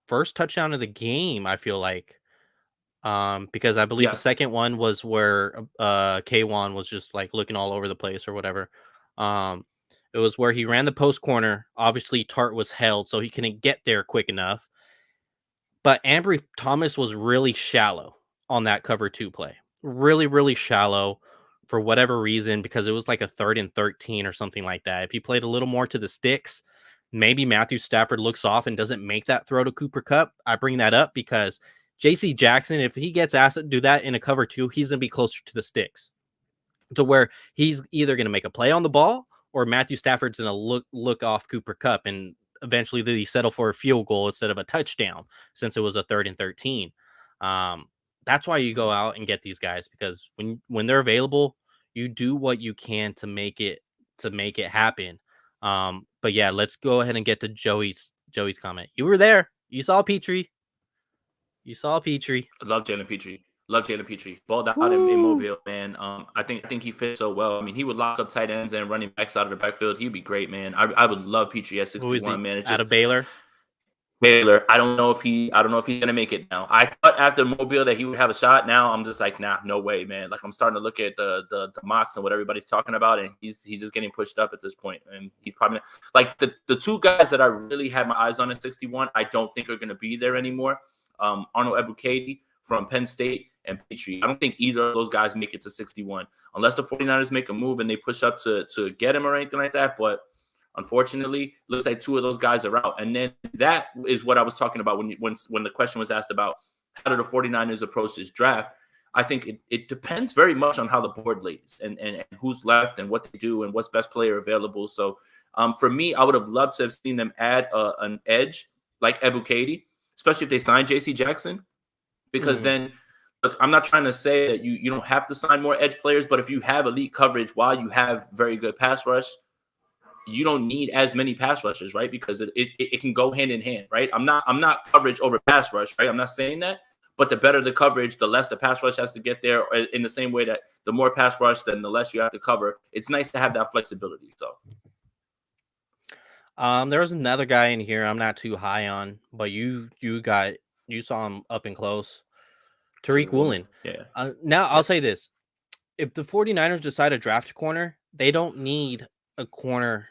first touchdown of the game, I feel like. Because I believe the second one was where K1 was just like looking all over the place or whatever. It was where he ran the post corner. Obviously, Tart was held, so he couldn't get there quick enough. But Ambry Thomas was really shallow on that cover 2 play. Really, really shallow for whatever reason, because it was like a 3rd and 13 or something like that. If he played a little more to the sticks, maybe Matthew Stafford looks off and doesn't make that throw to Cooper Kupp. I bring that up because J.C. Jackson, if he gets asked to do that in a cover 2, he's going to be closer to the sticks, to where he's either going to make a play on the ball or Matthew Stafford's going to look off Cooper Kupp, and eventually they settle for a field goal instead of a touchdown, since it was a 3rd and 13. That's why you go out and get these guys, because when they're available, you do what you can to make it happen. But yeah, let's go ahead and get to Joey's comment. You were there. You saw Petrie. I love Jalen Petrie. Balled out in Mobile, man. I think he fits so well. I mean, he would lock up tight ends and running backs out of the backfield. He'd be great, man. I would love Petrie at 61, man. It's just, out of Baylor. I don't know if he's gonna make it now. I thought after Mobile that he would have a shot. Now I'm just like, nah, no way, man. Like, I'm starting to look at the mocks and what everybody's talking about, and he's just getting pushed up at this point. And he's probably like the 2 guys that I really had my eyes on at 61. I don't think are gonna be there anymore. Arnold Ebukadi from Penn State and Petrie. I don't think either of those guys make it to 61 unless the 49ers make a move and they push up to get him or anything like that. But unfortunately, looks like 2 of those guys are out. And then that is what I was talking about when the question was asked about how do the 49ers approach this draft. I think it depends very much on how the board lays and who's left and what they do and what's best player available. So for me, I would have loved to have seen them add an edge like Ebukadi, especially if they sign J.C. Jackson, because then, look, I'm not trying to say that you don't have to sign more edge players, but if you have elite coverage while you have very good pass rush, you don't need as many pass rushers, right? Because it can go hand in hand, right? I'm not coverage over pass rush, right? I'm not saying that, but the better the coverage, the less the pass rush has to get there. In the same way that the more pass rush, then the less you have to cover. It's nice to have that flexibility. So, There was another guy in here I'm not too high on, but you saw him up and close. Trey Tariq Woolen, Woolen. yeah, Now I'll yeah. say this. If the 49ers decide to draft a corner, they don't need a corner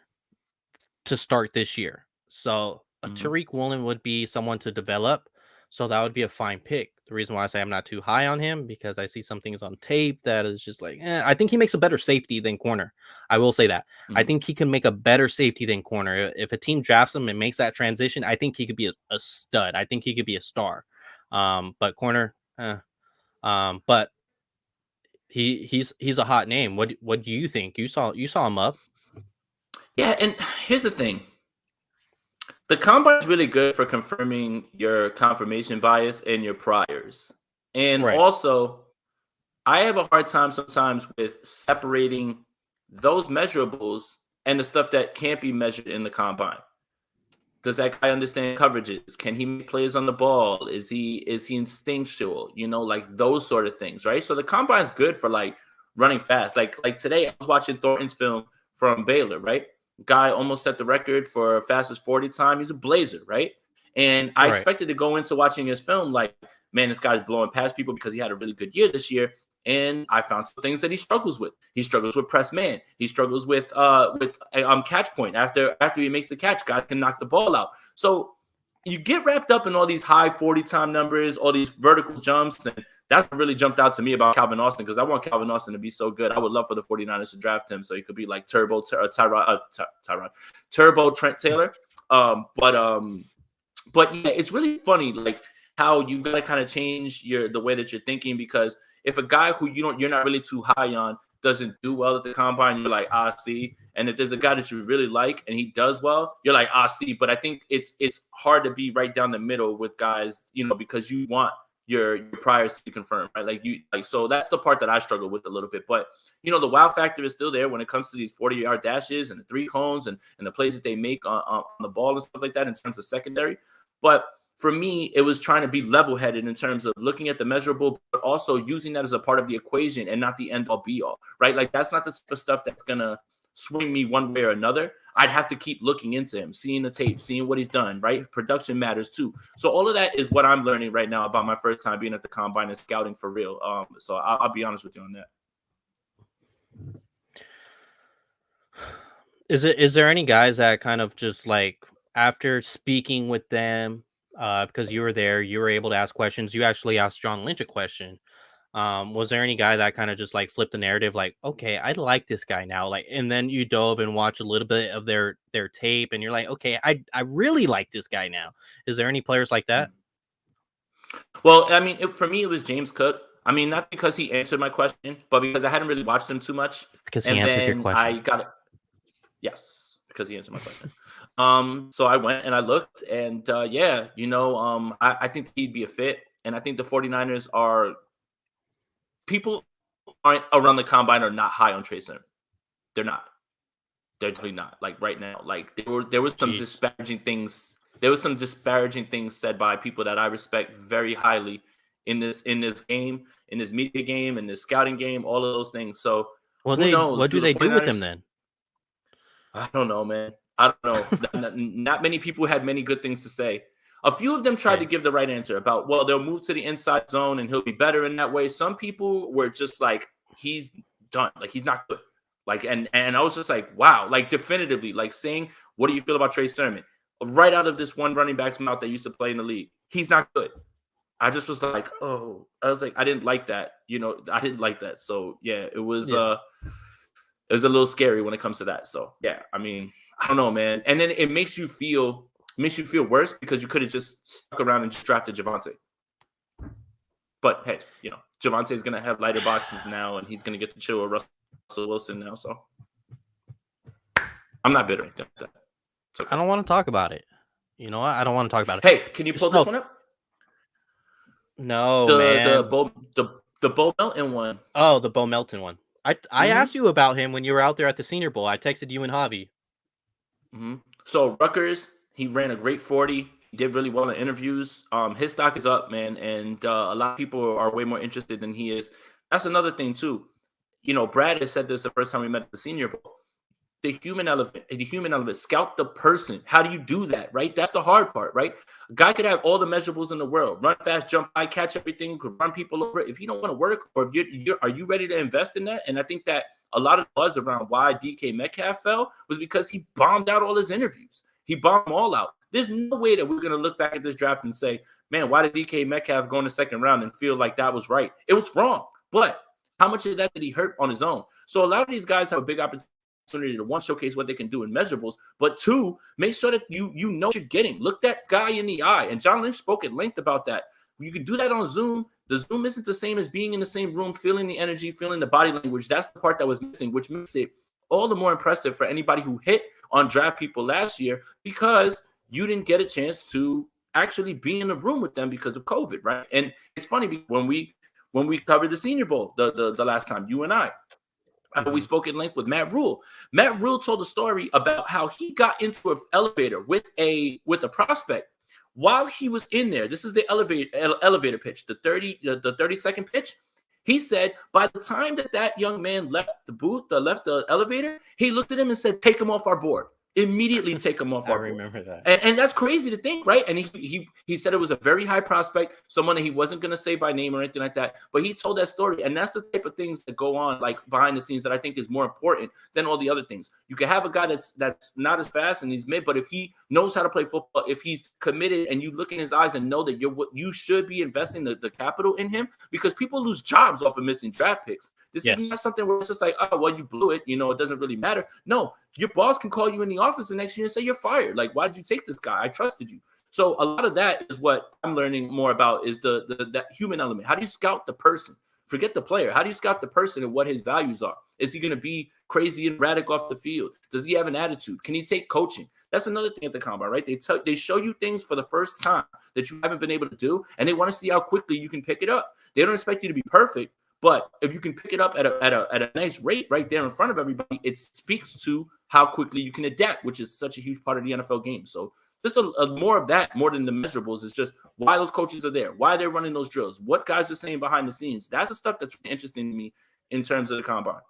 to start this year. So a Mm-hmm. Tariq Woolen would be someone to develop. So that would be a fine pick. The reason why I say I'm not too high on him, because I see some things on tape that is just like, I think he makes a better safety than corner. I will say that. I Mm-hmm. think he can make a better safety than corner. If a team drafts him and makes that transition, I think he could be a stud. I think he could be a star. But corner, but he's a hot name. What do you think? You saw him up. Yeah, and here's the thing. The combine is really good for confirming your confirmation bias and your priors. And Right. also, I have a hard time sometimes with separating those measurables and the stuff that can't be measured in the combine. Does that guy understand coverages? Can he make plays on the ball? Is he instinctual? Like those sort of things, right? So the combine is good for like running fast. Like today, I was watching Thornton's film from Baylor, right? Guy almost set the record for fastest 40 time. He's a blazer, right? And I Right. expected to go into watching his film like, man, this guy's blowing past people because he had a really good year this year. And I found some things that he struggles with. He struggles with press man. He struggles with catch point. After he makes the catch, guys can knock the ball out. So you get wrapped up in all these high 40 time numbers, all these vertical jumps, and that's what really jumped out to me about Calvin Austin, because I want Calvin Austin to be so good. I would love for the 49ers to draft him so he could be like Turbo Trent Taylor. But yeah, it's really funny, like how you've got to kind of change the way that you're thinking, because if a guy who you're not really too high on doesn't do well at the combine, you're like, see. And if there's a guy that you really like and he does well, you're like, see. But I think it's hard to be right down the middle with guys, because you want your priors to be confirmed, right? So that's the part that I struggle with a little bit. But the wow factor is still there when it comes to these 40-yard dashes and the three cones and the plays that they make on the ball and stuff like that in terms of secondary. But for me, it was trying to be level-headed in terms of looking at the measurable, but also using that as a part of the equation and not the end-all be-all, right? Like, that's not the type of stuff that's going to swing me one way or another. I'd have to keep looking into him, seeing the tape, seeing what he's done, right? Production matters too. So all of that is what I'm learning right now about my first time being at the combine and scouting for real. So I'll be honest with you on that. Is there any guys that kind of just like, after speaking with them, because you were there, you were able to ask questions, you actually asked John Lynch a question. Was there any guy that kind of just like flipped the narrative, like, okay, I like this guy now, like, and then you dove and watched a little bit of their tape and you're like, okay, I really like this guy now. Is there any players like that? Well, I mean, for me, it was James Cook. I mean, not because he answered my question, but because I hadn't really watched him too much. Because he And answered your then I question. got it. Yes, because he answered my question. So I went and I looked, and I think he'd be a fit. And I think the 49ers people aren't around the combine are not high on Trey Sermon. They're not. They're definitely not. Like right now, like there was some Jeez. disparaging things. There was some disparaging things said by people that I respect very highly in this game, in this media game, in this scouting game, all of those things. So who knows? What do they do with him then? I don't know, man. I don't know. Not many people had many good things to say. A few of them tried to give the right answer about, well, they'll move to the inside zone and he'll be better in that way. Some people were just like, he's done. Like, he's not good. Like, and I was just like, wow, like definitively, like saying, what do you feel about Trey Sermon? Right out of this one running back's mouth that used to play in the league. He's not good. I just was like, I didn't like that. I didn't like that. So yeah, it was a little scary when it comes to that. So yeah, I mean, I don't know, man. And then it makes you feel worse because you could have just stuck around and just drafted Javonte. But hey, Javonte's going to have lighter boxes now, and he's going to get to chill with Russell Wilson now. So I'm not bitter. Okay. I don't want to talk about it. You know what? I don't want to talk about it. Hey, can you pull this one up? No, man. The Bo Melton one. Oh, the Bo Melton one. I asked you about him when you were out there at the Senior Bowl. I texted you and Javi. Mm-hmm. So Rutgers, he ran a great 40. He did really well in interviews. His stock is up, man, and a lot of people are way more interested than he is. That's another thing too. Brad has said this the first time we met at the Senior Bowl. The human element, scout the person. How do you do that, right? That's the hard part, right? A guy could have all the measurables in the world, run fast, jump high, catch everything, could run people over. If you don't want to work, or if are you ready to invest in that? And I think that a lot of buzz around why DK Metcalf fell was because he bombed out all his interviews. He bombed them all out. There's no way that we're going to look back at this draft and say, man, why did DK Metcalf go in the second round and feel like that was right? It was wrong. But how much of that did he hurt on his own? So a lot of these guys have a big opportunity to, one, showcase what they can do in measurables, but two, make sure that you know what you're getting. Look that guy in the eye. And John Lynch spoke at length about that. You can do that on Zoom. The Zoom isn't the same as being in the same room, feeling the energy, feeling the body language. That's the part that was missing, which makes it all the more impressive for anybody who hit on draft people last year, because you didn't get a chance to actually be in the room with them because of COVID, right? And it's funny, when we covered the Senior Bowl the last time, you and I, we spoke at length with Matt Rule. Matt Rule told a story about how he got into an elevator with a prospect while he was in there. This is the elevator pitch, the 30-second pitch. He said by the time that young man left the booth, left the elevator, he looked at him and said, "Take him off our board. Immediately take him off our board." I remember that. And that's crazy to think, right? And he said it was a very high prospect, someone that he wasn't going to say by name or anything like that. But he told that story. And that's the type of things that go on like behind the scenes that I think is more important than all the other things. You can have a guy that's not as fast and he's mid, but if he knows how to play football, if he's committed and you look in his eyes and know that you should be investing the capital in him, because people lose jobs off of missing draft picks. This is not something where it's just like, oh, well, you blew it. It doesn't really matter. No, your boss can call you in the office the next year and say you're fired. Like, why did you take this guy? I trusted you. So a lot of that is what I'm learning more about, is that human element. How do you scout the person? Forget the player. How do you scout the person and what his values are? Is he going to be crazy and erratic off the field? Does he have an attitude? Can he take coaching? That's another thing at the combine, right? They show you things for the first time that you haven't been able to do, and they want to see how quickly you can pick it up. They don't expect you to be perfect, but if you can pick it up at a nice rate right there in front of everybody, it speaks to how quickly you can adapt, which is such a huge part of the NFL game. So just more of that, more than the measurables, is just why those coaches are there, why they're running those drills, what guys are saying behind the scenes. That's the stuff that's interesting to me in terms of the combine.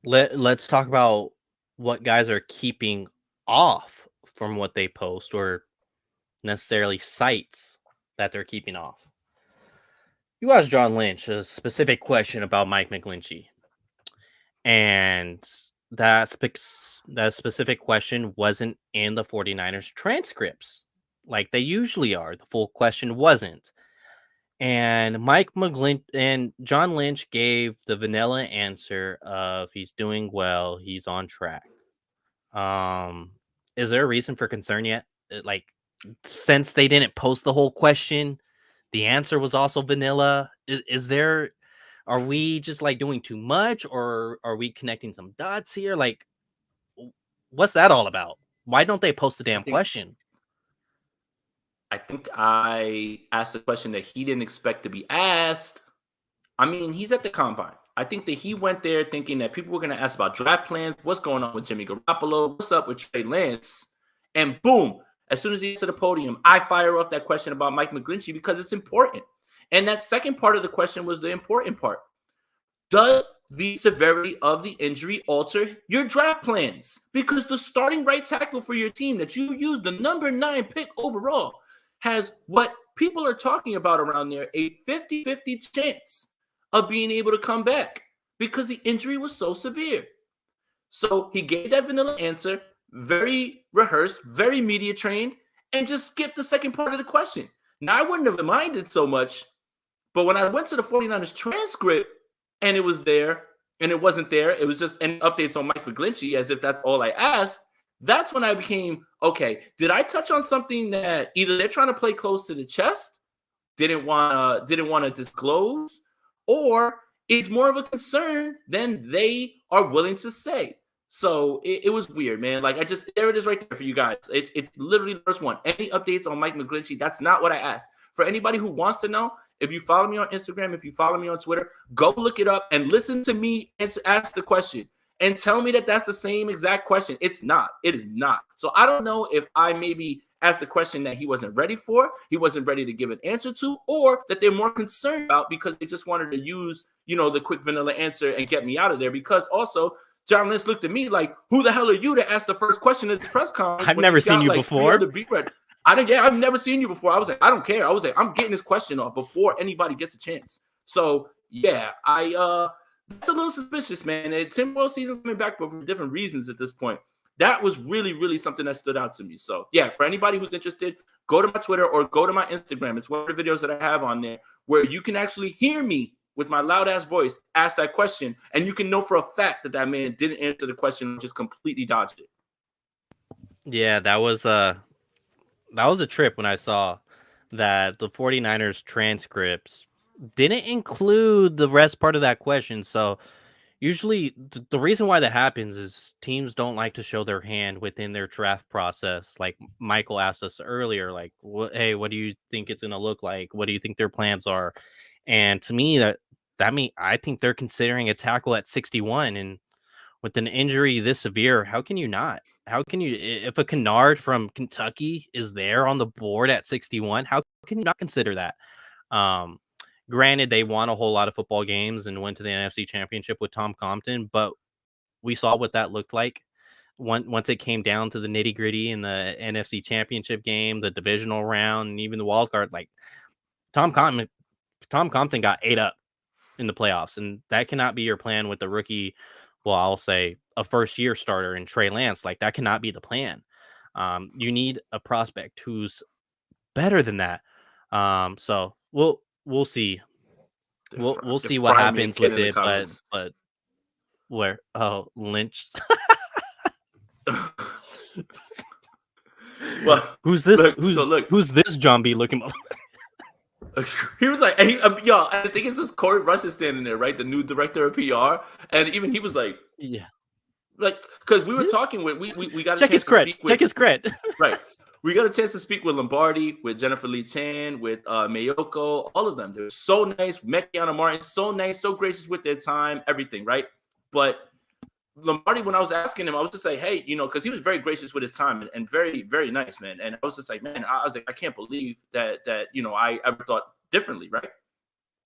Let's talk about what guys are keeping off from what they post, or necessarily sites that they're keeping off. You asked John Lynch a specific question about Mike McGlinchey, and that specific question wasn't in the 49ers transcripts like they usually are. The full question wasn't. And John Lynch gave the vanilla answer of he's doing well, he's on track. Is there a reason for concern yet? Like, since they didn't post the whole question, the answer was also vanilla. Are we just like doing too much, or are we connecting some dots here? Like, what's that all about? Why don't they post the damn question? I think I asked a question that he didn't expect to be asked. I mean, he's at the combine. I think that he went there thinking that people were going to ask about draft plans, what's going on with Jimmy Garoppolo, what's up with Trey Lance, and boom, as soon as he gets to the podium, I fire off that question about Mike McGlinchey because it's important. And that second part of the question was the important part. Does the severity of the injury alter your draft plans? Because the starting right tackle for your team that you used, the number 9 pick overall, has what people are talking about around there, a 50-50 chance of being able to come back because the injury was so severe. So he gave that vanilla answer, very rehearsed, very media trained, and just skipped the second part of the question. Now, I wouldn't have minded so much, but when I went to the 49ers transcript and it was there and it wasn't there, it was just any updates on Mike McGlinchey as if that's all I asked, that's when I became, okay, did I touch on something that either they're trying to play close to the chest, didn't want to disclose, or is more of a concern than they are willing to say. So it was weird, man. Like there it is right there for you guys. It's literally the first one. Any updates on Mike McGlinchey? That's not what I asked. For anybody who wants to know, if you follow me on Instagram, if you follow me on Twitter, go look it up and listen to me ask the question and tell me that that's the same exact question. It's not. It is not. So I don't know if I maybe asked the question that he wasn't ready for, he wasn't ready to give an answer to, or that they're more concerned about because they just wanted to use, the quick vanilla answer and get me out of there. Because also, John Lynch looked at me like, who the hell are you to ask the first question at the press conference? I've never seen you before. I've never seen you before. I was like, I don't care. I was like, I'm getting this question off before anybody gets a chance. So yeah, that's a little suspicious, man. And Timberwolves season's coming back, but for different reasons at this point. That was really, really something that stood out to me. So yeah, for anybody who's interested, go to my Twitter or go to my Instagram. It's one of the videos that I have on there where you can actually hear me with my loud ass voice ask that question, and you can know for a fact that man didn't answer the question and just completely dodged it. Yeah, that was a trip when I saw that the 49ers transcripts didn't include the rest part of that question. So usually the reason why that happens is teams don't like to show their hand within their draft process. Like Michael asked us earlier, like, what do you think it's going to look like? What do you think their plans are? And to me, I think they're considering a tackle at 61. And with an injury this severe, how can you not? How can you, if a Kennard from Kentucky is there on the board at 61, how can you not consider that? Granted, they won a whole lot of football games and went to the NFC Championship with Tom Compton, but we saw what that looked like once it came down to the nitty gritty in the NFC Championship game, the divisional round, and even the wild card. Like Tom Compton got ate up in the playoffs, and that cannot be your plan with the rookie. Well, I'll say a first-year starter in Trey Lance. Like that cannot be the plan. You need a prospect who's better than that. So we'll see. We'll see what happens with it. But where? Oh, Lynch. Well, who's this? Who's this zombie looking? He was like, and the thing is, this Corey Rush is standing there, right? The new director of PR, and even he was like, yeah, like because we were talking with we got check his cred. Check his cred. Right. We got a chance to speak with Lombardi, with Jennifer Lee Chan, with Mayoko, all of them. They're so nice. Mekiana Martin, so nice, so gracious with their time, everything, right? But Lombardi, when I was asking him, I was just like, hey, because he was very gracious with his time and very, very nice, man. And I was just like, man, I can't believe that I ever thought differently, right?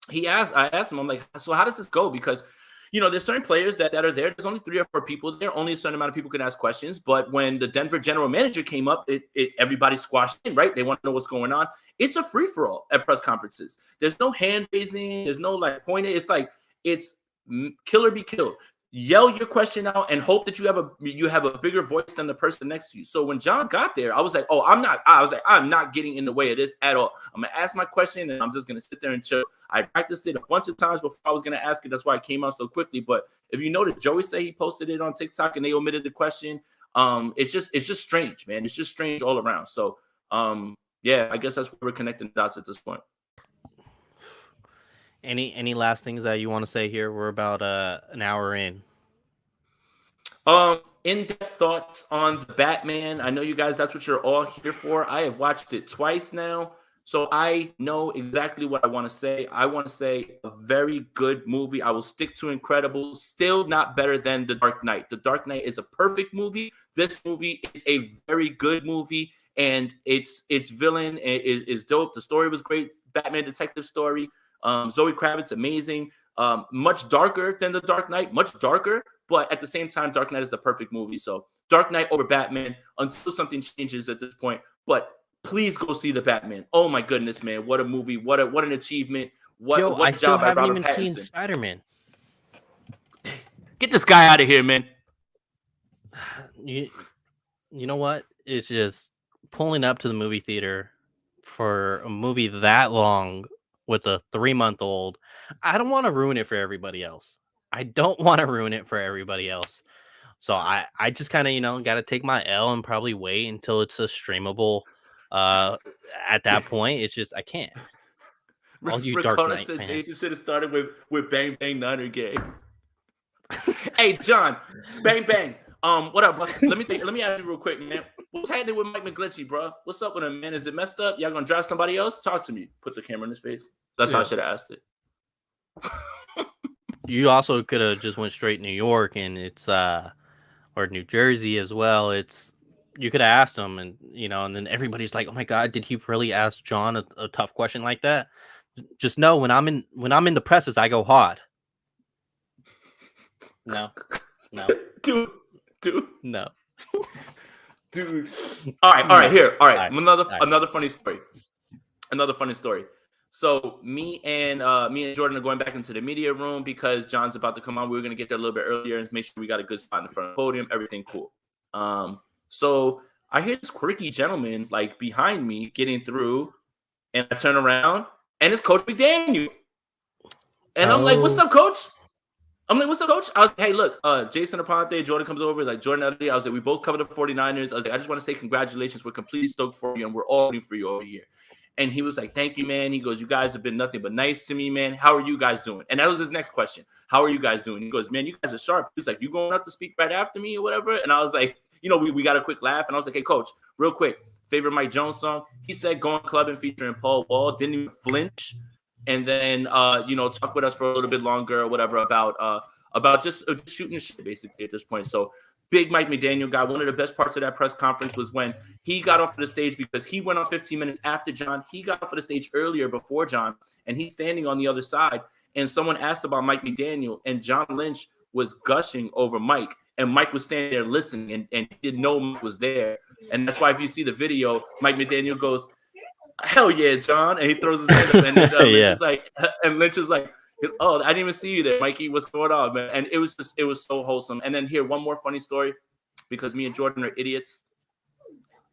I asked him, I'm like, so how does this go? Because there's certain players that are there. There's only 3 or 4 people there. Only a certain amount of people can ask questions. But when the Denver general manager came up, everybody squashed in, right? They want to know what's going on. It's a free-for-all at press conferences. There's no hand-raising. There's no, pointing. It's like, it's kill or be killed. Yell your question out and hope that you have a bigger voice than the person next to you. So when John got there, I was like, I'm not getting in the way of this at all. I'm going to ask my question and I'm just going to sit there and chill. I practiced it a bunch of times before I was going to ask it. That's why it came out so quickly. But if you notice, Joey said he posted it on TikTok and they omitted the question. It's just strange, man. It's just strange all around. So, yeah, I guess that's where we're connecting dots at this point. Any last things that you want to say here? We're about an hour in. In-depth thoughts on the Batman. I know you guys, that's what you're all here for. I have watched it twice now, so I know exactly what I want to say. I want to say a very good movie. I will stick to Incredible. Still not better than The Dark Knight. The Dark Knight is a perfect movie. This movie is a very good movie, and its villain is dope. The story was great. Batman detective story. Zoe Kravitz, amazing. Much darker than The Dark Knight, much darker, but at the same time, Dark Knight is the perfect movie. So Dark Knight over Batman until something changes at this point. But please go see The Batman. Oh my goodness, man. What a movie. What an achievement. What I still job by haven't Robert even Pattinson. seen Spider-Man. Get this guy out of here, man. You know what? It's just pulling up to the movie theater for a movie that long with a 3-month-old. I don't want to ruin it for everybody else. So I just kind of, got to take my L and probably wait until it's a streamable at that point. It's just, I can't. All you Dark Ricardo Knight said fans. Jason should have started with Bang Bang Niner game. Hey, John, Bang Bang. What up, Buck? Let me ask you real quick, man. What's happening with Mike McGlinchey, bro? What's up with him, man? Is it messed up? Y'all gonna draft somebody else? Talk to me. Put the camera in his face. That's how I should have asked it. You also could have just went straight New York, and it's or New Jersey as well. You could have asked him, and and then everybody's like, "Oh my God, did he really ask John a tough question like that?" Just know when I'm in the presses, I go hard. No, dude, no, dude. All right, here. All right. All Another funny story. So me and Jordan are going back into the media room because John's about to come on. We were gonna get there a little bit earlier and make sure we got a good spot in front of the podium. Everything cool. So I hear this quirky gentleman like behind me getting through, and I turn around and it's Coach McDaniel. And I'm like, "What's up, Coach?" I was like, "Hey, look, Jason Aponte, Jordan comes over, like Jordan Elliott." I was like, "We both cover the 49ers." I was like, "I just want to say congratulations. We're completely stoked for you, and we're all rooting for you over here." And he was like, "Thank you, man." He goes, "You guys have been nothing but nice to me, man. How are you guys doing?" And that was his next question. "How are you guys doing?" He goes, "Man, you guys are sharp." He's like, "You going up to speak right after me or whatever?" And I was like, we got a quick laugh. And I was like, "Hey, Coach, real quick, favorite Mike Jones song?" He said, "Going Clubbing" featuring Paul Wall. Didn't even flinch. And then, talk with us for a little bit longer or whatever about just shooting shit basically at this point. So big Mike McDaniel guy. One of the best parts of that press conference was when he got off of the stage because he went on 15 minutes after John. He got off of the stage earlier before John, and he's standing on the other side. And someone asked about Mike McDaniel, and John Lynch was gushing over Mike. And Mike was standing there listening and he didn't know Mike was there. And that's why if you see the video, Mike McDaniel goes, "Hell yeah, John." And he throws his hand up. And then Lynch is like, "Oh, I didn't even see you there, Mikey. What's going on, man?" And it was so wholesome. And then here, one more funny story, because me and Jordan are idiots.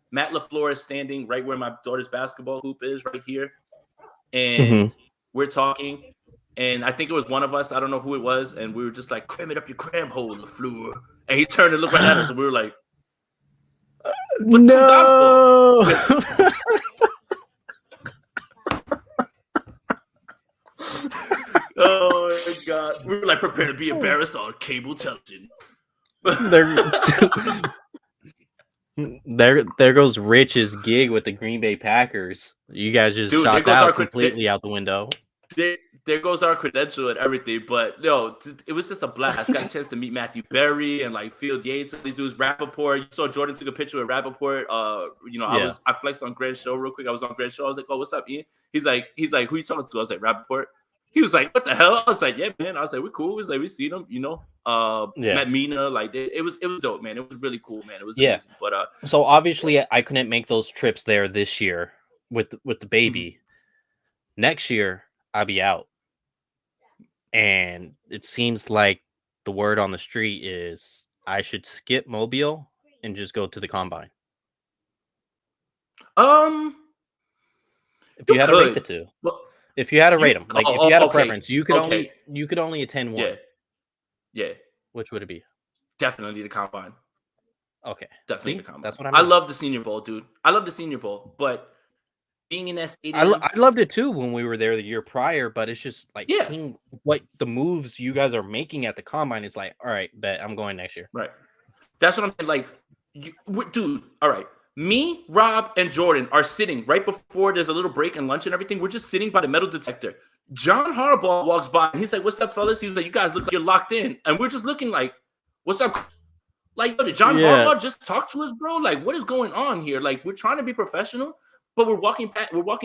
Matt LaFleur is standing right where my daughter's basketball hoop is, right here. And we're talking. And I think it was one of us. I don't know who it was. And we were just like, "Cram it up your cram hole, LaFleur." And he turned and looked right at us. And we were like, "No." Oh my God. We were like, "Prepare to be embarrassed on cable television." There goes Rich's gig with the Green Bay Packers. You guys just shot that completely out the window. There goes our credential and everything, but no, it was just a blast. Got a chance to meet Matthew Berry and like Field Yates and these dudes. Rappaport. You saw Jordan took a picture with Rappaport. I flexed on Grant's show real quick. I was on Grant's show. I was like, "Oh, what's up, Ian?" He's like, "Who you talking to?" I was like, "Rappaport." He was like, "What the hell?" I was like, "Yeah, man." I was like, "We're cool." He was like, "We seen him, Matt Mina, like it was dope, man. It was really cool, man. It was amazing. But so obviously I couldn't make those trips there this year with the baby. Next year I'll be out. And it seems like the word on the street is I should skip Mobile and just go to the combine. If you had to rate the two, if you had to rate them, like if you had a preference, you could only attend one. Yeah. Which would it be? Definitely the combine. Okay. Definitely the combine. That's what I mean. I love the Senior Bowl, dude. I love the Senior Bowl, but being in that stadium, I loved it too when we were there the year prior, but it's just like seeing what the moves you guys are making at the combine is like, all right, bet I'm going next year. Right. That's what I'm saying. Like, dude, all right. Me, Rob, and Jordan are sitting right before there's a little break and lunch and everything. We're just sitting by the metal detector. John Harbaugh walks by and he's like, "What's up, fellas?" He's like, "You guys look like you're locked in." And we're just looking like, "What's up?" Like, did John Harbaugh just talk to us, bro? Like, what is going on here? Like, we're trying to be professional, but we're walking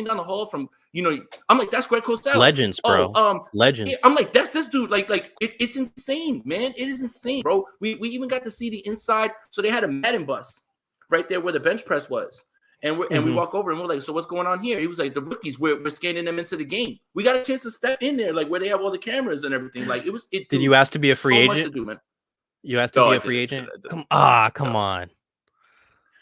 down the hall from, I'm like, "That's Greg Cosell." Legends, bro. Legends. Yeah, I'm like, "That's this dude." Like it's insane, man. It is insane, bro. We even got to see the inside. So they had a Madden bus right there where the bench press was. And we walk over and we're like, "So what's going on here?" He was like, "The rookies, we're scanning them into the game." We got a chance to step in there, like where they have all the cameras and everything. Like Did you ask to be a free agent? Much to do, man. You asked to be a free agent? Come on.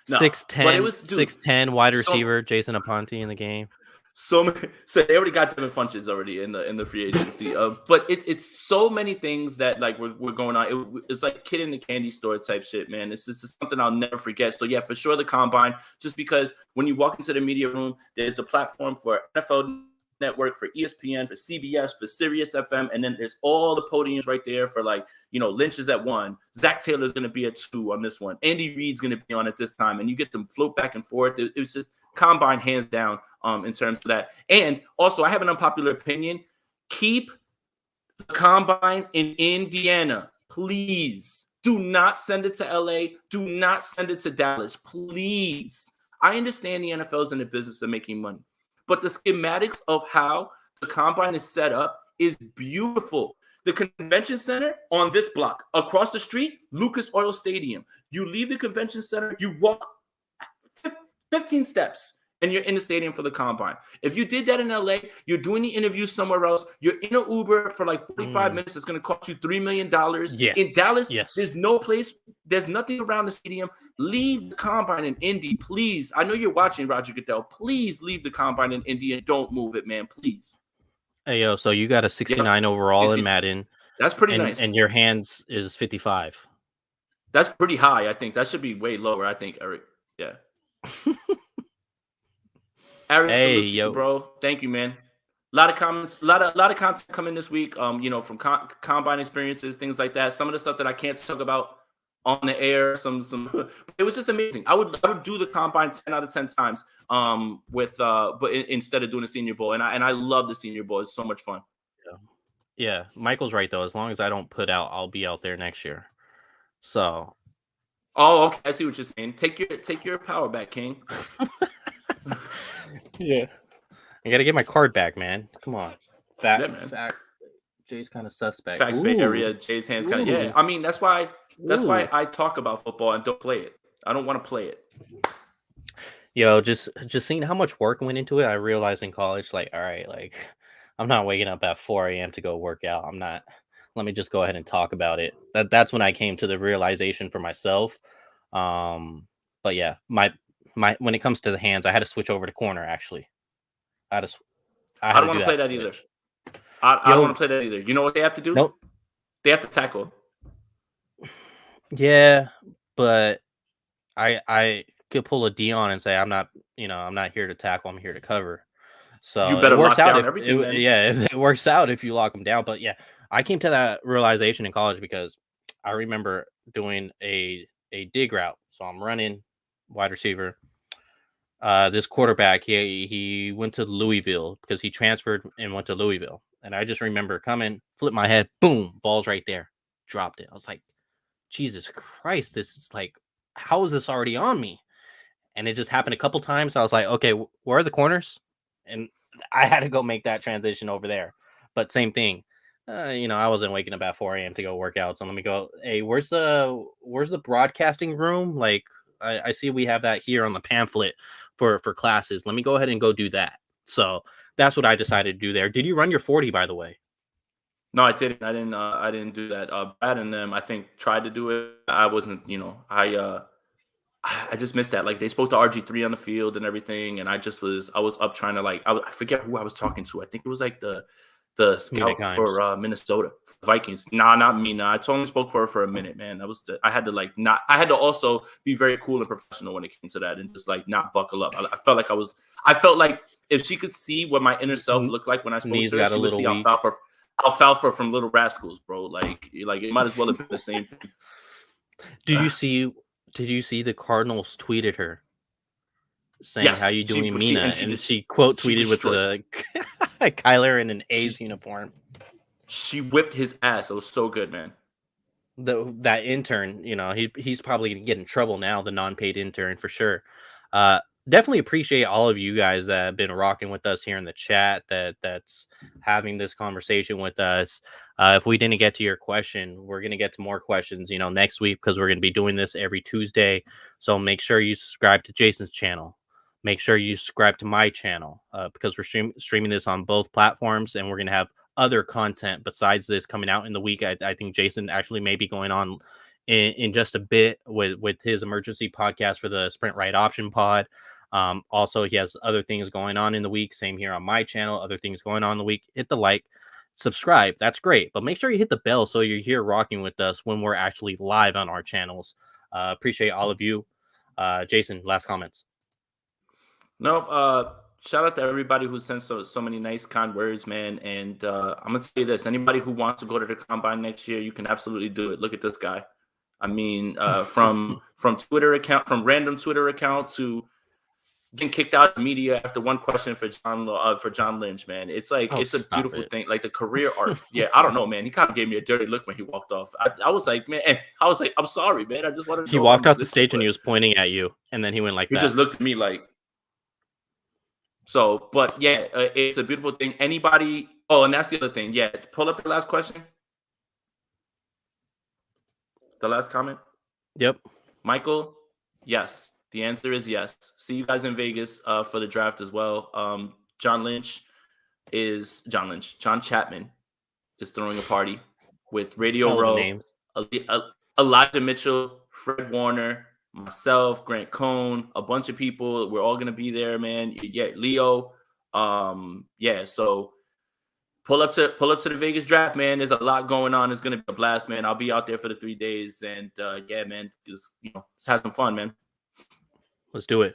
No, 6'10", 6'10", wide receiver, Jason Aponte in the game. So they already got them in funches already in the free agency. But it's so many things that like we're going on. It's like kid in the candy store type shit, man. It's just something I'll never forget. So yeah, for sure the combine. Just because when you walk into the media room, there's the platform for NFL Network, for ESPN, for CBS, for Sirius FM, and then there's all the podiums right there for like, Lynch is at 1, Zach Taylor's going to be at 2 on this one, Andy Reid's going to be on at this time, and you get them float back and forth. It was just combine hands down in terms of that. And also, I have an unpopular opinion. Keep the combine in Indiana, please. Do not send it to LA. Do not send it to Dallas, please. I understand the NFL is in the business of making money, but the schematics of how the combine is set up is beautiful. The convention center on this block, across the street, Lucas Oil Stadium. You leave the convention center, you walk 15 steps, and you're in the stadium for the combine. If you did that in LA, you're doing the interview somewhere else. You're in an Uber for like 45 minutes. It's going to cost you $3 million. Yes. In Dallas, yes. There's no place. There's nothing around the stadium. Leave the combine in Indy, please. I know you're watching, Roger Goodell. Please leave the combine in Indy and don't move it, man. Please. Hey, yo, so you got a 69 overall in Madden. That's pretty nice. And your hands is 55. That's pretty high, I think. That should be way lower, I think, Eric. Yeah. Eric, hey, salute you, bro. Thank you, man. A lot of comments, a lot of content coming this week. From combine experiences, things like that. Some of the stuff that I can't talk about on the air. Some. It was just amazing. I would do the combine 10 out of 10 times. Instead of doing the Senior Bowl, and I love the Senior Bowl. It's so much fun. Yeah. Michael's right though. As long as I don't put out, I'll be out there next year. So. Oh, okay. I see what you're saying. Take your power back, King. Yeah, I gotta get my card back, man. Come on, fact. Jay's kind of suspect. Facts Bay Area. Jay's hands kind of. Yeah, I mean that's why I talk about football and don't play it. I don't want to play it. Yo, just seeing how much work went into it, I realized in college, like, all right, like I'm not waking up at 4 a.m. to go work out. I'm not. Let me just go ahead and talk about it. That's when I came to the realization for myself. But yeah, my when it comes to the hands, I had to switch over to corner. Actually, I don't want to play that either. I don't want to play that either. You know what they have to do? Nope. They have to tackle. Yeah, but I could pull a Dion and say I'm not here to tackle. I'm here to cover. So you better lock down everything. It works out if you lock them down. But yeah, I came to that realization in college because I remember doing a dig route. So I'm running wide receiver. This quarterback, he went to Louisville because he transferred and went to Louisville. And I just remember coming, flip my head, boom, ball's right there. Dropped it. I was like, Jesus Christ, this is like, how is this already on me? And it just happened a couple times. I was like, okay, where are the corners? And I had to go make that transition over there. But same thing. I wasn't waking up at 4 a.m. to go work out. So let me go, hey, where's the broadcasting room? Like, I see we have that here on the pamphlet for classes. Let me go ahead and go do that. So that's what I decided to do there. Did you run your 40, by the way? No, I didn't. I didn't do that. Brad and them, I think, tried to do it. I wasn't, I just missed that. Like, they spoke to RG3 on the field and everything, and I was up trying to, I forget who I was talking to. I think it was like the scout for Minnesota Vikings. Nah, not me. Nah, I only spoke for her for a minute, man. I had to also be very cool and professional when it came to that and just not buckle up. I felt like if she could see what my inner self looked like when I spoke to her, she would see alfalfa from Little Rascals, bro. Like it might as well have been the same thing. Did you see the Cardinals tweeted her saying, yes, how you doing, Mina? And she quote tweeted with the Kyler in an A's uniform. She whipped his ass. It was so good, man. That intern, he's probably going to get in trouble now, the non-paid intern for sure. Definitely appreciate all of you guys that have been rocking with us here in the chat, that's having this conversation with us. If we didn't get to your question, we're going to get to more questions, next week, because we're going to be doing this every Tuesday. So make sure you subscribe to Jason's channel. Make sure you subscribe to my channel because we're streaming this on both platforms, and we're going to have other content besides this coming out in the week. I think Jason actually may be going on in just a bit with his emergency podcast for the Sprint Right Option Pod. Also, he has other things going on in the week. Same here on my channel. Other things going on in the week. Hit the like, subscribe. That's great. But make sure you hit the bell so you're here rocking with us when we're actually live on our channels. Appreciate all of you. Jason, last comments. Nope. shout out to everybody who sent so many nice, kind words, man. And I'm gonna tell you this: anybody who wants to go to the combine next year, you can absolutely do it. Look at this guy. I mean, from random Twitter account to getting kicked out of the media after one question for John Lynch, man. It's like Oh, it's a stop beautiful it. thing. Like the career arc. Yeah, I don't know, man. He kind of gave me a dirty look when he walked off. I was like, man, I was like, I'm sorry, man. I just wanted to He know how walked you off the listen, stage and but he was pointing at you, and then he went like he that. just looked at me like. So, but yeah, it's a beautiful thing. Anybody? Oh, and that's the other thing. Yeah, pull up the last question. The last comment. Yep. Michael, yes. The answer is yes. See you guys in Vegas for the draft as well. John Chapman is throwing a party with Radio Hell of a Row, names. Elijah Mitchell, Fred Warner, myself, Grant Cohn, a bunch of people. We're all gonna be there, man. Yeah, Leo. Yeah, so pull up to the Vegas draft, man. There's a lot going on. It's gonna be a blast, man. I'll be out there for the 3 days, and yeah, man, just let's have some fun, man. Let's do it.